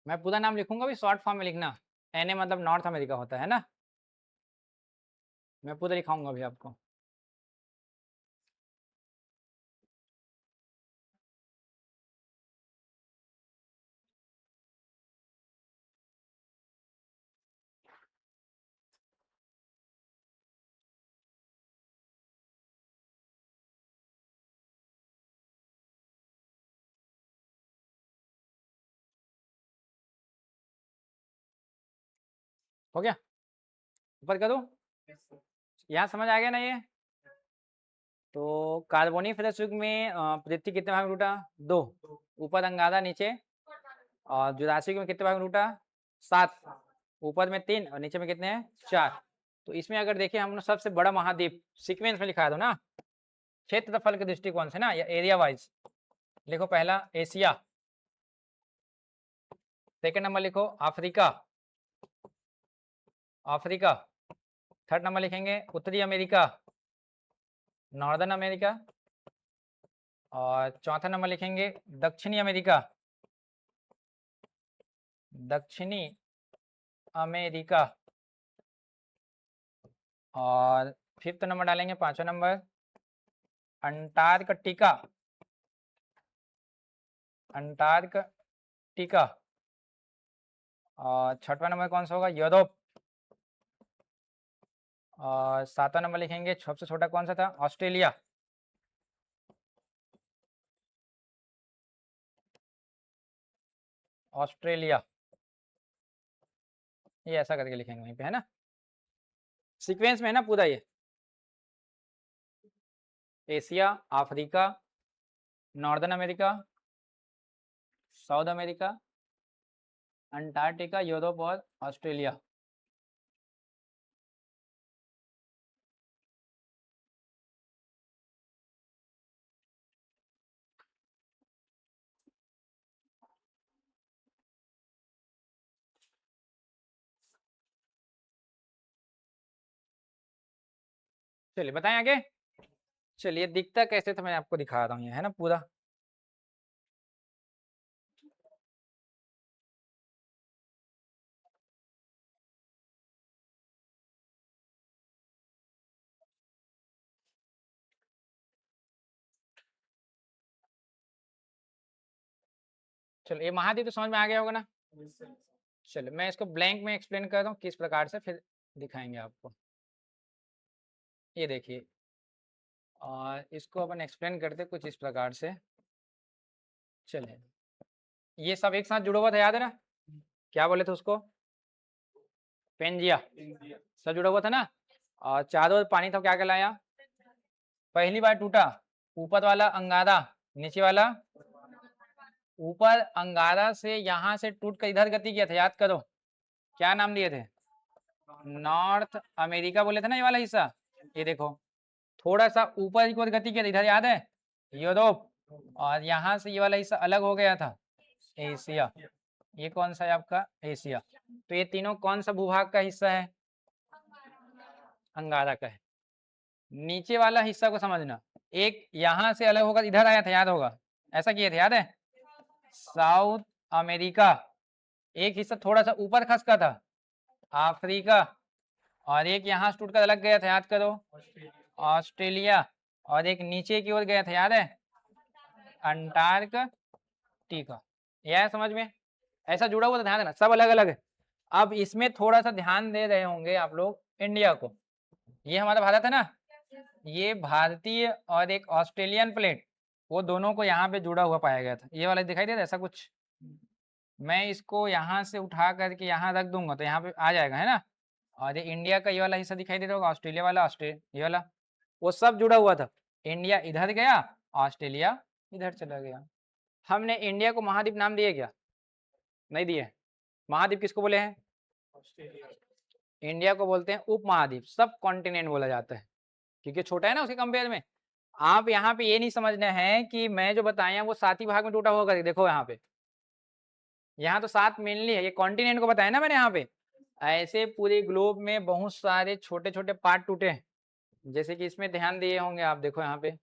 S1: मैं पूरा नाम लिखूंगा, भी शॉर्ट फॉर्म में लिखना। एन ए मतलब नॉर्थ अमेरिका होता है ना, मैं पूरा लिखाऊंगा अभी आपको। हो गया, ऊपर करूँ, यहाँ समझ आ गया ना ये। तो कार्बोनिफेरस युग में पृथ्वी कितने भाग में टूटा? 2। ऊपर अंगारा, नीचे, और जुरासिक में कितने भाग में टूटा? 7। ऊपर में 3 और नीचे में कितने हैं? 4। तो इसमें अगर देखिए हम सबसे बड़ा महाद्वीप सीक्वेंस में लिखा है तो ना, क्षेत्रफल के दृष्टिकोण से ना, या एरिया वाइज लिखो। पहला एशिया, सेकंड नंबर लिखो अफ्रीका, अफ्रीका। थर्ड नंबर लिखेंगे उत्तरी अमेरिका, नॉर्दर्न अमेरिका। और चौथा नंबर लिखेंगे दक्षिणी अमेरिका, दक्षिणी अमेरिका। और फिफ्थ नंबर डालेंगे, पांचवा नंबर अंटार्कटिका, अंटार्कटिका। और छठवां नंबर कौन सा होगा? यूरोप। और सातवां नंबर लिखेंगे, सबसे छोटा कौन सा था? ऑस्ट्रेलिया। ऑस्ट्रेलिया, ये ऐसा करके लिखेंगे वहीं पे, है ना, सीक्वेंस में है ना पूरा ये। Asia, Africa, northern America, south America, Antarctica, Europe और ऑस्ट्रेलिया। चलिए बताएं आगे। चलिए दिखता कैसे था मैं आपको दिखा रहा हूँ, ये है ना पूरा। चलो ये महाद्वीप तो समझ में आ गया होगा ना। चलो मैं इसको ब्लैंक में एक्सप्लेन करता हूँ किस प्रकार से, फिर दिखाएंगे आपको। ये देखिए, और इसको अपन एक्सप्लेन करते कुछ इस प्रकार से। चलिए, ये सब एक साथ जुड़ा हुआ था, याद है ना, क्या बोले थे उसको? पेंजिया, सब जुड़ा हुआ था ना। और चारों ओर पानी था, क्या कहलाया? पहली बार टूटा ऊपर वाला अंगारा, नीचे वाला, ऊपर अंगारा से यहाँ से टूट कर इधर गति किया था, याद करो, क्या नाम दिए थे? नॉर्थ अमेरिका बोले थे ना, ये वाला हिस्सा। ये देखो, थोड़ा सा ऊपर की ओर गति किया था, इधर याद है, यूरोप। और यहाँ से ये वाला हिस्सा अलग हो गया था, एशिया। ये कौन सा है आपका एशिया। तो ये तीनों कौन सा भूभाग का हिस्सा है, अंगारा का है। नीचे वाला हिस्सा को समझना, एक यहाँ से अलग होकर इधर आया था, याद होगा ऐसा किए थे, याद है, साउथ अमेरिका। एक हिस्सा थोड़ा सा ऊपर खसका था, अफ्रीका। और एक यहाँ से टूटकर अलग गया था, याद करो, ऑस्ट्रेलिया। और एक नीचे की ओर गया था, याद है, अंटार्कटिका। यह है समझ में, ऐसा जुड़ा हुआ था, ध्यान देना, सब अलग अलग है। अब इसमें थोड़ा सा ध्यान दे रहे होंगे आप लोग इंडिया को, ये हमारा भारत है ना, ये भारतीय और एक ऑस्ट्रेलियन प्लेट, वो दोनों को यहाँ पे जुड़ा हुआ पाया गया था। ये वाला दिखाई दे रहा है ऐसा कुछ, मैं इसको यहाँ से उठा करके यहाँ रख दूंगा तो यहाँ पे आ जाएगा, है ना। और ये इंडिया का ये वाला हिस्सा दिखाई दे रहा होगा, ऑस्ट्रेलिया वाला, ऑस्ट्रेलिया ये वाला, वो सब जुड़ा हुआ था। इंडिया इधर गया, ऑस्ट्रेलिया इधर चला गया। हमने इंडिया को महाद्वीप नाम दिए क्या, नहीं दिए। महाद्वीप किसको बोले हैं, इंडिया को बोलते हैं उप महाद्वीप, सब कॉन्टिनेंट बोला जाता है क्योंकि छोटा है ना उसके कंपेयर में। आप यहाँ पे ये नहीं समझना है कि मैं जो बताया वो 7 ही भाग में टूटा होगा, देखो यहाँ पे, यहाँ तो 7 मेनली है, ये कॉन्टिनेंट को बताया ना मैंने। यहाँ पे ऐसे पूरे ग्लोब में बहुत सारे छोटे छोटे पार्ट टूटे हैं, जैसे कि इसमें ध्यान दिए होंगे आप, देखो यहाँ पे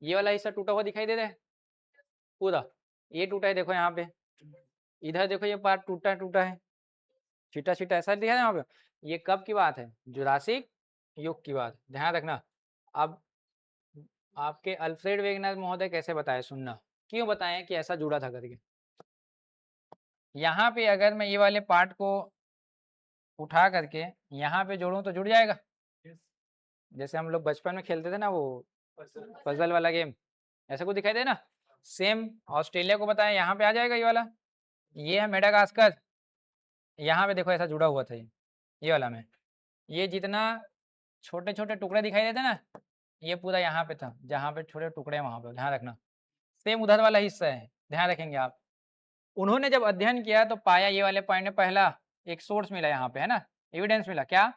S1: ये वाला हिस्सा टूटा हुआ दिखाई दे रहा है पूरा, ये टूटा है, देखो यहाँ पे, इधर देखो ये पार्ट टूटा टूटा है, छिटा छिटा ऐसा दिखा है यहाँ पे। ये कब की बात है, जुरासिक युग की बात, ध्यान रखना। अब आपके अल्फ्रेड वेगनर महोदय कैसे बताए, सुनना, क्यों बताए कि ऐसा जुड़ा था करके। यहाँ पे अगर मैं ये वाले पार्ट को उठा करके यहाँ पे जोड़ूं तो जुड़ जाएगा, जैसे हम लोग बचपन में खेलते थे ना वो पजल वाला गेम, ऐसा कुछ दिखाई दे ना। सेम ऑस्ट्रेलिया को बताया, यहाँ पे आ जाएगा ये वाला, ये है मेडागास्कर, यहाँ पे देखो ऐसा जुड़ा हुआ था ये वाला में, ये जितना छोटे छोटे टुकड़े दिखाई देते ना, ये पूरा यहाँ पे था, जहाँ पे छोटे टुकड़े हैं वहाँ पे, ध्यान रखना। सेम उधर वाला हिस्सा है, ध्यान रखेंगे आप। उन्होंने जब अध्ययन किया तो पाया, ये वाले पॉइंट में पहला एक सोर्स मिला यहाँ पे, है ना, एविडेंस मिला, क्या,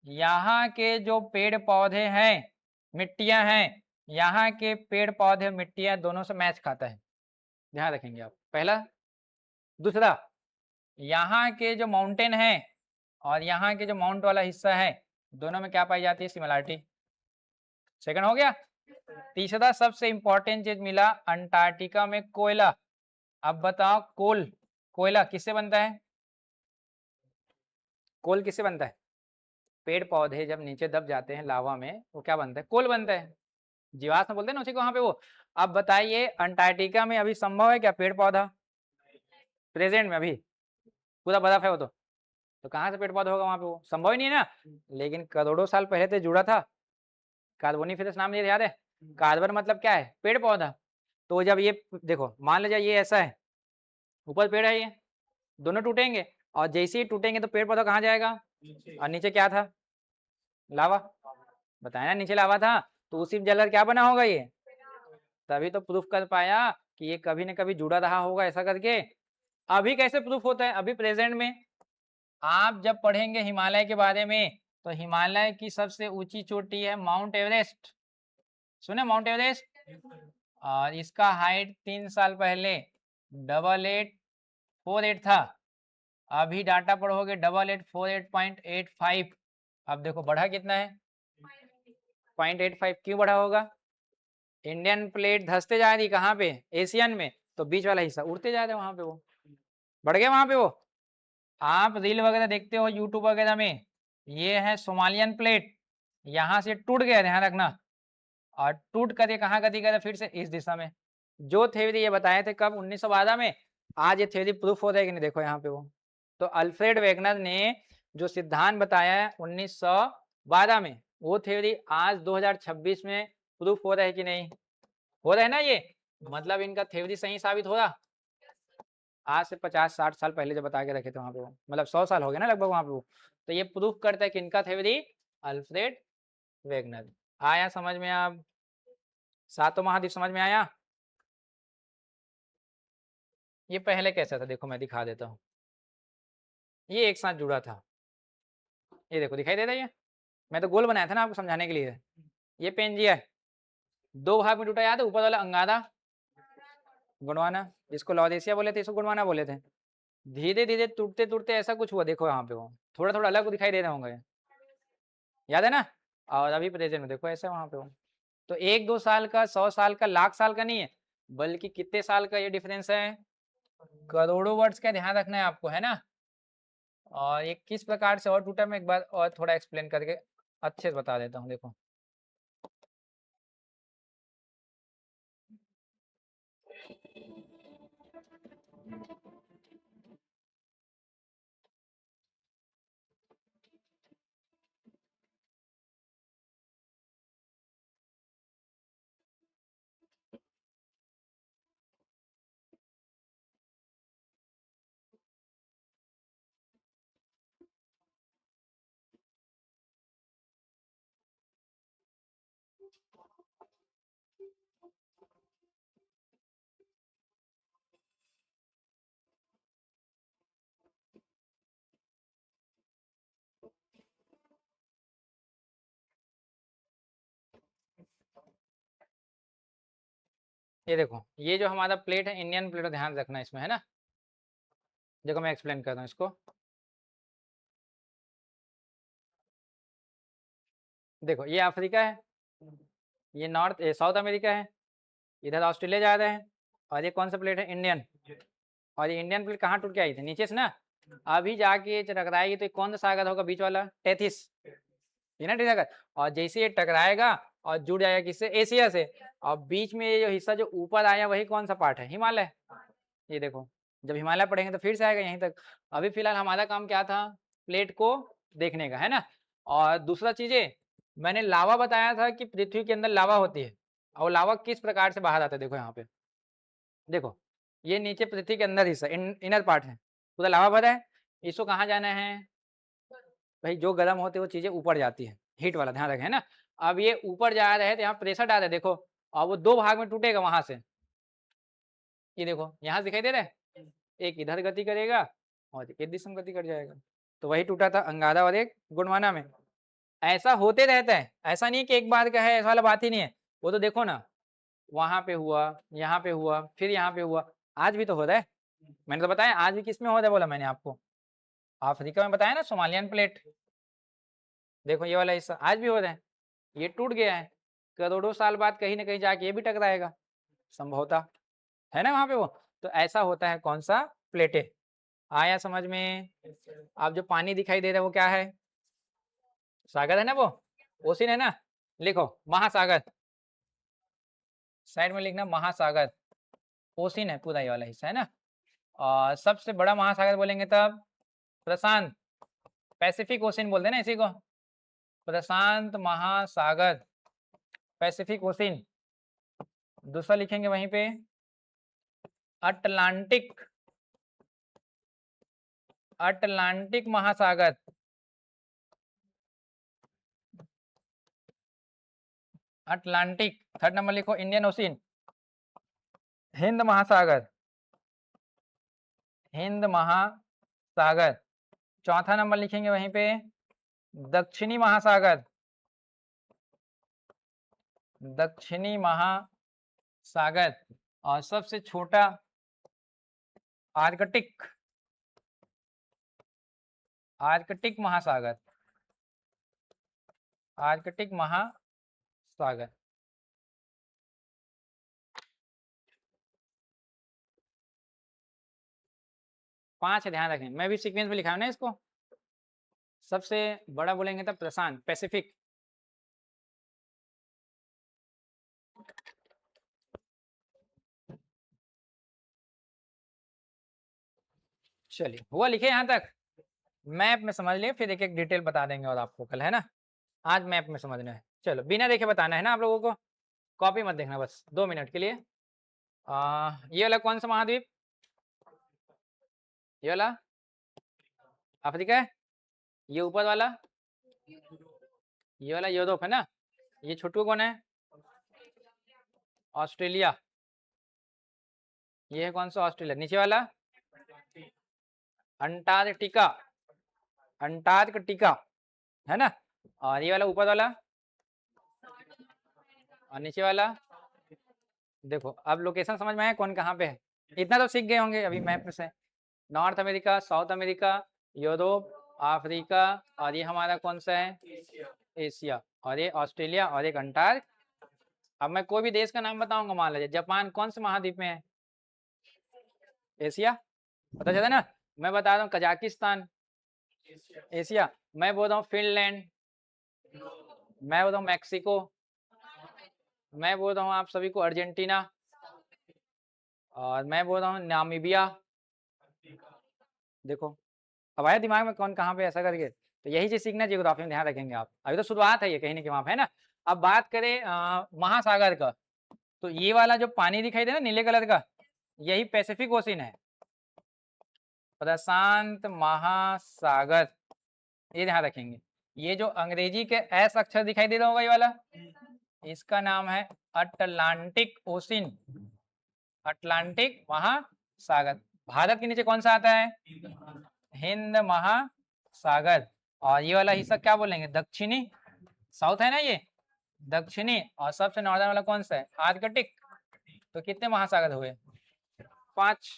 S1: यहाँ के जो पेड़ पौधे हैं, मिट्टियाँ हैं, यहाँ के पेड़ पौधे मिट्टियाँ दोनों से मैच खाता है, ध्यान रखेंगे आप, पहला। दूसरा, यहाँ के जो माउंटेन है और यहाँ के जो माउंट वाला हिस्सा है, दोनों में क्या पाई जाती है, सिमिलरिटी। सेकंड हो गया। तीसरा सबसे इंपॉर्टेंट चीज मिला, अंटार्कटिका में कोयला। अब बताओ कोयला किससे बनता है, कोल किससे बनता है, पेड़ पौधे जब नीचे दब जाते हैं लावा में, वो क्या बनता है, कोल बनता है, जीवाश्म बोलते हैं ना उसी को वहां पे वो। अब बताइए अंटार्कटिका में अभी संभव है क्या पेड़ पौधा, प्रेजेंट में अभी पूरा बर्फ है वो, तो कहाँ से पेड़ पौधा होगा वहां पे, वो संभव ही नहीं है ना। लेकिन करोड़ों साल पहले तो जुड़ा था, कार्बोनिफेरस नाम याद है, कार्बन मतलब क्या है, पेड़ पौधा। तो जब ये देखो, मान लीजिए ये ऐसा है, ऊपर पेड़ है, ये दोनों टूटेंगे, और जैसे ही टूटेंगे तो पेड़ पौधा कहाँ जाएगा, और नीचे क्या था, लावा, बताया ना नीचे लावा था, तो उसी जलकर क्या बना होगा ये, तभी तो प्रूफ कर पाया कि ये कभी न कभी जुड़ा रहा होगा ऐसा करके। अभी कैसे प्रूफ होता है, अभी प्रेजेंट में आप जब पढ़ेंगे हिमालय के बारे में, तो हिमालय की सबसे ऊंची चोटी है माउंट एवरेस्ट, सुने माउंट एवरेस्ट, और इसका हाइट 3 साल पहले 8848 था, अभी डाटा पढ़ोगे 8848.85। अब देखो बढ़ा कितना है, 0.85। क्यों बढ़ा होगा, इंडियन प्लेट धंसते जा रही कहाँ पे, एशियन में, तो बीच वाला हिस्सा उड़ते जा रहे वहां पे, वो बढ़ गया वहां पे वो। आप रील वगैरह देखते हो यूट्यूब वगैरह में, ये है सोमालियन प्लेट, यहाँ से टूट गया, ध्यान रखना, और टूट कर ये कहाँ गति करे, फिर से इस दिशा में। जो थ्योरी ये बताए थे कब, 1912 में, आज ये थ्योरी प्रूफ हो रहा है कि नहीं, देखो यहाँ पे वो। तो अल्फ्रेड वेगनर ने जो सिद्धांत बताया है 1912 में, वो थ्योरी आज 2026 में प्रूफ हो रहा है कि नहीं, हो रहा है ना, ये मतलब इनका थ्योरी सही साबित हो रहा। आज से 50-60 साल पहले जब बता के रखे थे वहां पे वो, मतलब 100 साल हो गए ना लगभग वहां पे वो, तो ये प्रूफ करता है कि इनका थ्योरी, अल्फ्रेड वेगनर। आया समझ में, आप सातों महाद्वीप समझ में आया। ये पहले कैसा था देखो, मैं दिखा देता हूँ, ये एक साथ जुड़ा था, ये देखो दिखाई दे रहा है, ये मैं तो गोल बनाया था ना आपको समझाने के लिए। ये पेंजिया है, 2 भाग में टूटा, याद है, ऊपर वाला अंगारा गोंडवाना, इसको लॉरेशिया बोले थे, इसको गोंडवाना बोले थे। धीरे धीरे टूटते टूटते ऐसा कुछ हुआ, देखो यहाँ पे वो थोड़ा थोड़ा अलग दिखाई दे रहे होंगे, याद है ना। और अभी प्रेजेंट में देखो ऐसा वहाँ पे वो। तो 1-2 साल का, 100 साल का, लाख साल का नहीं है, बल्कि कितने साल का ये डिफरेंस है, करोड़ों वर्ष का ध्यान रखना है आपको, है ना। और ये किस प्रकार से और टूटा, मैं एक बार और थोड़ा एक्सप्लेन करके अच्छे से बता देता हूँ, देखो। ये देखो, ये जो हमारा प्लेट है, इंडियन प्लेट, ध्यान रखना इसमें, है ना। देखो मैं एक्सप्लेन कर रहा हूँ इसको। देखो ये अफ्रीका है, ये साउथ अमेरिका है, इधर ऑस्ट्रेलिया जा रहे हैं, और ये कौन सा प्लेट है, इंडियन। और ये इंडियन प्लेट कहाँ टूट के आई थी, नीचे से ना। अभी जाके ये टकराएगी तो ये कौन सा सागर होगा, बीच वाला, टेथिस, ये ना सागर। और जैसे ये टकराएगा और जुड़ जाएगा किससे, एशिया से। और बीच में ये जो हिस्सा जो ऊपर आया वही कौन सा पार्ट है, हिमालय। ये देखो, जब हिमालय पढ़ेंगे तो फिर से आएगा यहीं तक। अभी फिलहाल हमारा काम क्या था, प्लेट को देखने का, है ना। और दूसरा चीजें, मैंने लावा बताया था कि पृथ्वी के अंदर लावा होती है, और लावा किस प्रकार से बाहर आता है, देखो यहाँ पे। देखो ये नीचे पृथ्वी के अंदर हिस्सा, इनर पार्ट है, पूरा लावा भरा है। इसको कहाँ जाना है भाई, जो गर्म होते वो चीजें ऊपर जाती है, हीट वाला ध्यान रखें, है ना। अब ये ऊपर जा रहे हैं तो यहाँ प्रेशर डाल रहे हैं, देखो। और वो दो भाग में टूटेगा वहां से, ये देखो यहाँ दिखाई दे रहा है, एक इधर गति करेगा और एक दिशा में गति कर जाएगा। तो वही टूटा था अंगारा और एक गोंडवाना में। ऐसा होते रहता है, ऐसा नहीं कि एक बार का है, ऐसा वाला बात ही नहीं है। वो तो देखो ना, वहां पे हुआ, यहाँ पे हुआ, फिर यहाँ पे हुआ, आज भी तो हो रहा है। मैंने तो बताया आज भी किस में हो रहा है, बोला मैंने आपको, अफ्रीका में बताया ना, सोमालियन प्लेट। देखो ये वाला हिस्सा आज भी हो रहा है, ये टूट गया है, करोड़ों साल बाद कहीं ना कहीं जाके ये भी टकराएगा संभवतः, है ना वहां पे वो। तो ऐसा होता है, कौन सा, प्लेटे। आया समझ में। अब जो पानी दिखाई दे रहा है वो क्या है, सागर है ना वो, ओशिन है ना। लिखो महासागर, साइड में लिखना महासागर, ओशिन है पूरा ये वाला हिस्सा, है ना। और सबसे बड़ा महासागर बोलेंगे तब प्रशांत, पैसिफिक ओशिन बोलते हैं ना इसी को, प्रशांत महासागर, पैसिफिक ओशिन। दूसरा लिखेंगे वहीं पे अटलांटिक, अटलांटिक महासागर, अटलांटिक। थर्ड नंबर लिखो इंडियन ओशिन, हिंद महासागर, हिंद महासागर। चौथा नंबर लिखेंगे वहीं पे दक्षिणी महासागर, दक्षिणी महासागर। और सबसे छोटा आर्कटिक, आर्कटिक महासागर, आर्कटिक महासागर। पांच है, ध्यान रखें, मैं भी सीक्वेंस में लिखा हूं ना इसको। सबसे बड़ा बोलेंगे तब प्रशांत, पैसिफिक। चलिए हुआ लिखे यहाँ तक, मैप में समझ लिए, फिर एक एक डिटेल बता देंगे और आपको कल, है ना। आज मैप में समझना है, चलो बिना देखे बताना है ना आप लोगों को, कॉपी मत देखना, बस 2 मिनट के लिए। ये वाला कौन सा महाद्वीप, ये वाला अफ्रीका है, ये ऊपर वाला, ये वाला यूरोप है ना, ये छोटू कौन है, ऑस्ट्रेलिया, ये है कौन सा, ऑस्ट्रेलिया। नीचे वाला अंटार्कटिका, अंटार्कटिका, है ना। और ये वाला ऊपर वाला, और नीचे वाला देखो अब लोकेशन समझ में आया कौन कहाँ पे है, इतना तो सीख गए होंगे अभी मैप से। North America, south America, Europe, Africa, और ये हमारा कौन सा है, एशिया, और ये ऑस्ट्रेलिया, और एक अंटार्कटिका। अब मैं कोई भी देश का नाम बताऊंगा, मान लीजिए जापान कौन से महाद्वीप में है, एशिया, पता चला ना। मैं बता रहा हूँ कजाकिस्तान, एशिया। मैं बोल रहा हूँ फिनलैंड, मैं बोल रहा हूँ मैक्सिको, मैं बोल रहा हूँ आप सभी को अर्जेंटीना, और मैं बोल रहा हूँ नामीबिया। देखो अब आया दिमाग में कौन कहाँ पे ऐसा करके। तो यही चीज सीखना जियोग्राफी में, ध्यान रखेंगे आप। अभी तो शुरुआत है, ये कहीं ना कहीं वहाँ पे है ना। अब बात करें महासागर का, तो ये वाला जो पानी दिखाई दे ना नीले कलर का, यही पैसिफिक ओशन है, प्रशांत महासागर, ये ध्यान रखेंगे। ये जो अंग्रेजी के एस अक्षर दिखाई दे रहा होगा ये वाला, इसका नाम है अटलांटिक ओशन, अटलांटिक महासागर। भारत के नीचे कौन सा आता है, हिंद महासागर। और ये वाला हिस्सा क्या बोलेंगे, दक्षिणी, साउथ है ना ये, दक्षिणी। और सबसे नॉर्दर्न वाला कौन सा है, आर्कटिक। तो कितने महासागर हुए, 5,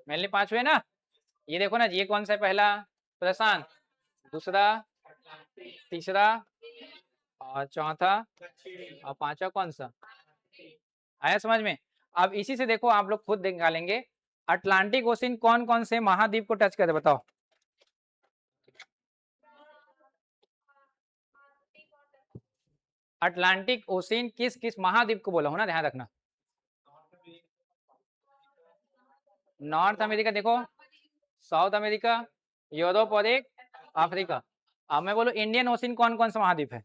S1: मेनली 5 हुए ना। ये देखो ना, ये कौन सा है, पहला प्रशांत, दूसरा, तीसरा, और चौथा, और पांचवा कौन सा, आया समझ में। अब इसी से देखो आप लोग खुद निकालेंगे, अटलांटिक ओशन कौन कौन से महाद्वीप को टच करे, बताओ। अटलांटिक ओशन किस किस महाद्वीप को बोला हूं ना, ध्यान रखना। नॉर्थ अमेरिका देखो, साउथ अमेरिका, यूरोप, और एक अफ्रीका। अब मैं बोलूं इंडियन ओशन कौन कौन सा महाद्वीप है,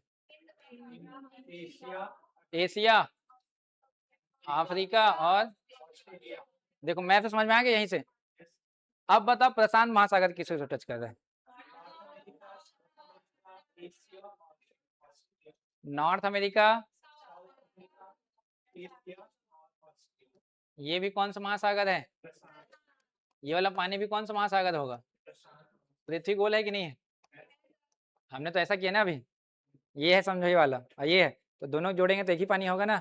S1: एशिया, अफ्रीका, और देखो मैं तो समझ में आ गया यहीं से। अब बताओ प्रशांत महासागर किस को टच कर रहा है, नॉर्थ अमेरिका, ये भी कौन सा महासागर है, ये वाला पानी भी कौन सा महासागर होगा, पृथ्वी गोल है कि नहीं है। हमने तो ऐसा किया ना अभी, ये है समझो ये वाला, और ये है, तो दोनों जोड़ेंगे तो एक ही पानी होगा ना।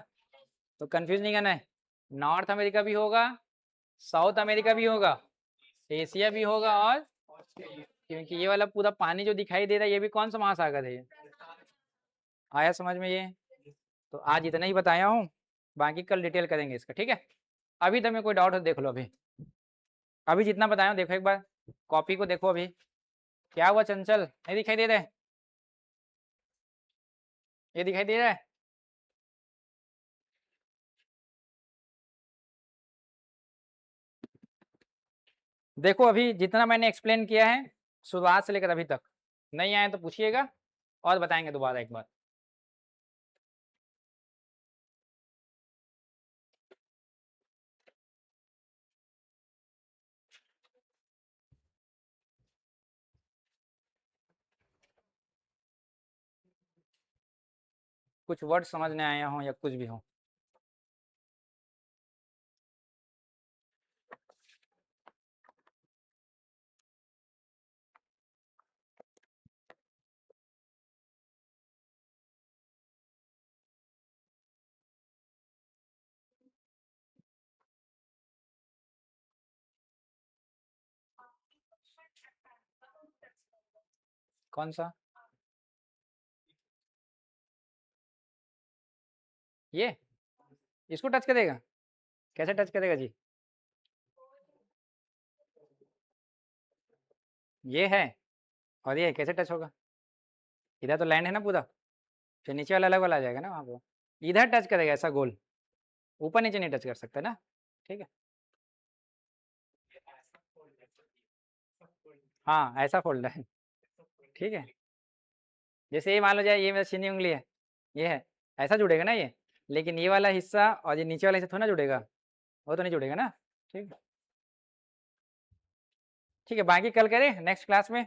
S1: तो कंफ्यूज नहीं करना है, नॉर्थ अमेरिका भी होगा, साउथ अमेरिका भी होगा, एशिया भी होगा, और क्योंकि ये वाला पूरा पानी जो दिखाई दे रहा है ये भी कौन सा महासागर है ये, आया समझ में ये। तो आज इतना ही बताया हूँ, बाकी कल डिटेल करेंगे इसका, ठीक है। अभी तक में कोई डाउट हो देख लो, अभी अभी जितना बताया हूँ देखो एक बार, कॉपी को देखो। अभी क्या हुआ चंचल, नहीं दिखाई दे रहा है, ये दिखाई दे रहा है, देखो अभी जितना मैंने एक्सप्लेन किया है शुरुआत से लेकर अभी तक, नहीं आए तो पूछिएगा और बताएंगे दोबारा एक बार। कुछ वर्ड समझ में आया हो या कुछ भी हो, कौन सा, ये इसको टच करेगा, कैसे टच करेगा जी, ये है, और ये कैसे टच होगा, इधर तो लैंड है ना पूरा, फिर नीचे वाला अलग वाला आ जाएगा ना वहाँ पर, इधर टच करेगा ऐसा गोल, ऊपर नीचे नहीं टच कर सकता ना, ठीक है। हाँ ऐसा फोल्ड है, ठीक है। जैसे ये मान लो जाए, ये मेरा छीनी उंगली है, ये है, ऐसा जुड़ेगा ना ये, लेकिन ये वाला हिस्सा और ये नीचे वाला हिस्सा थोड़ा ना जुड़ेगा, वो तो नहीं जुड़ेगा ना, ठीक है। ठीक है, बाकी कल करें नेक्स्ट क्लास में।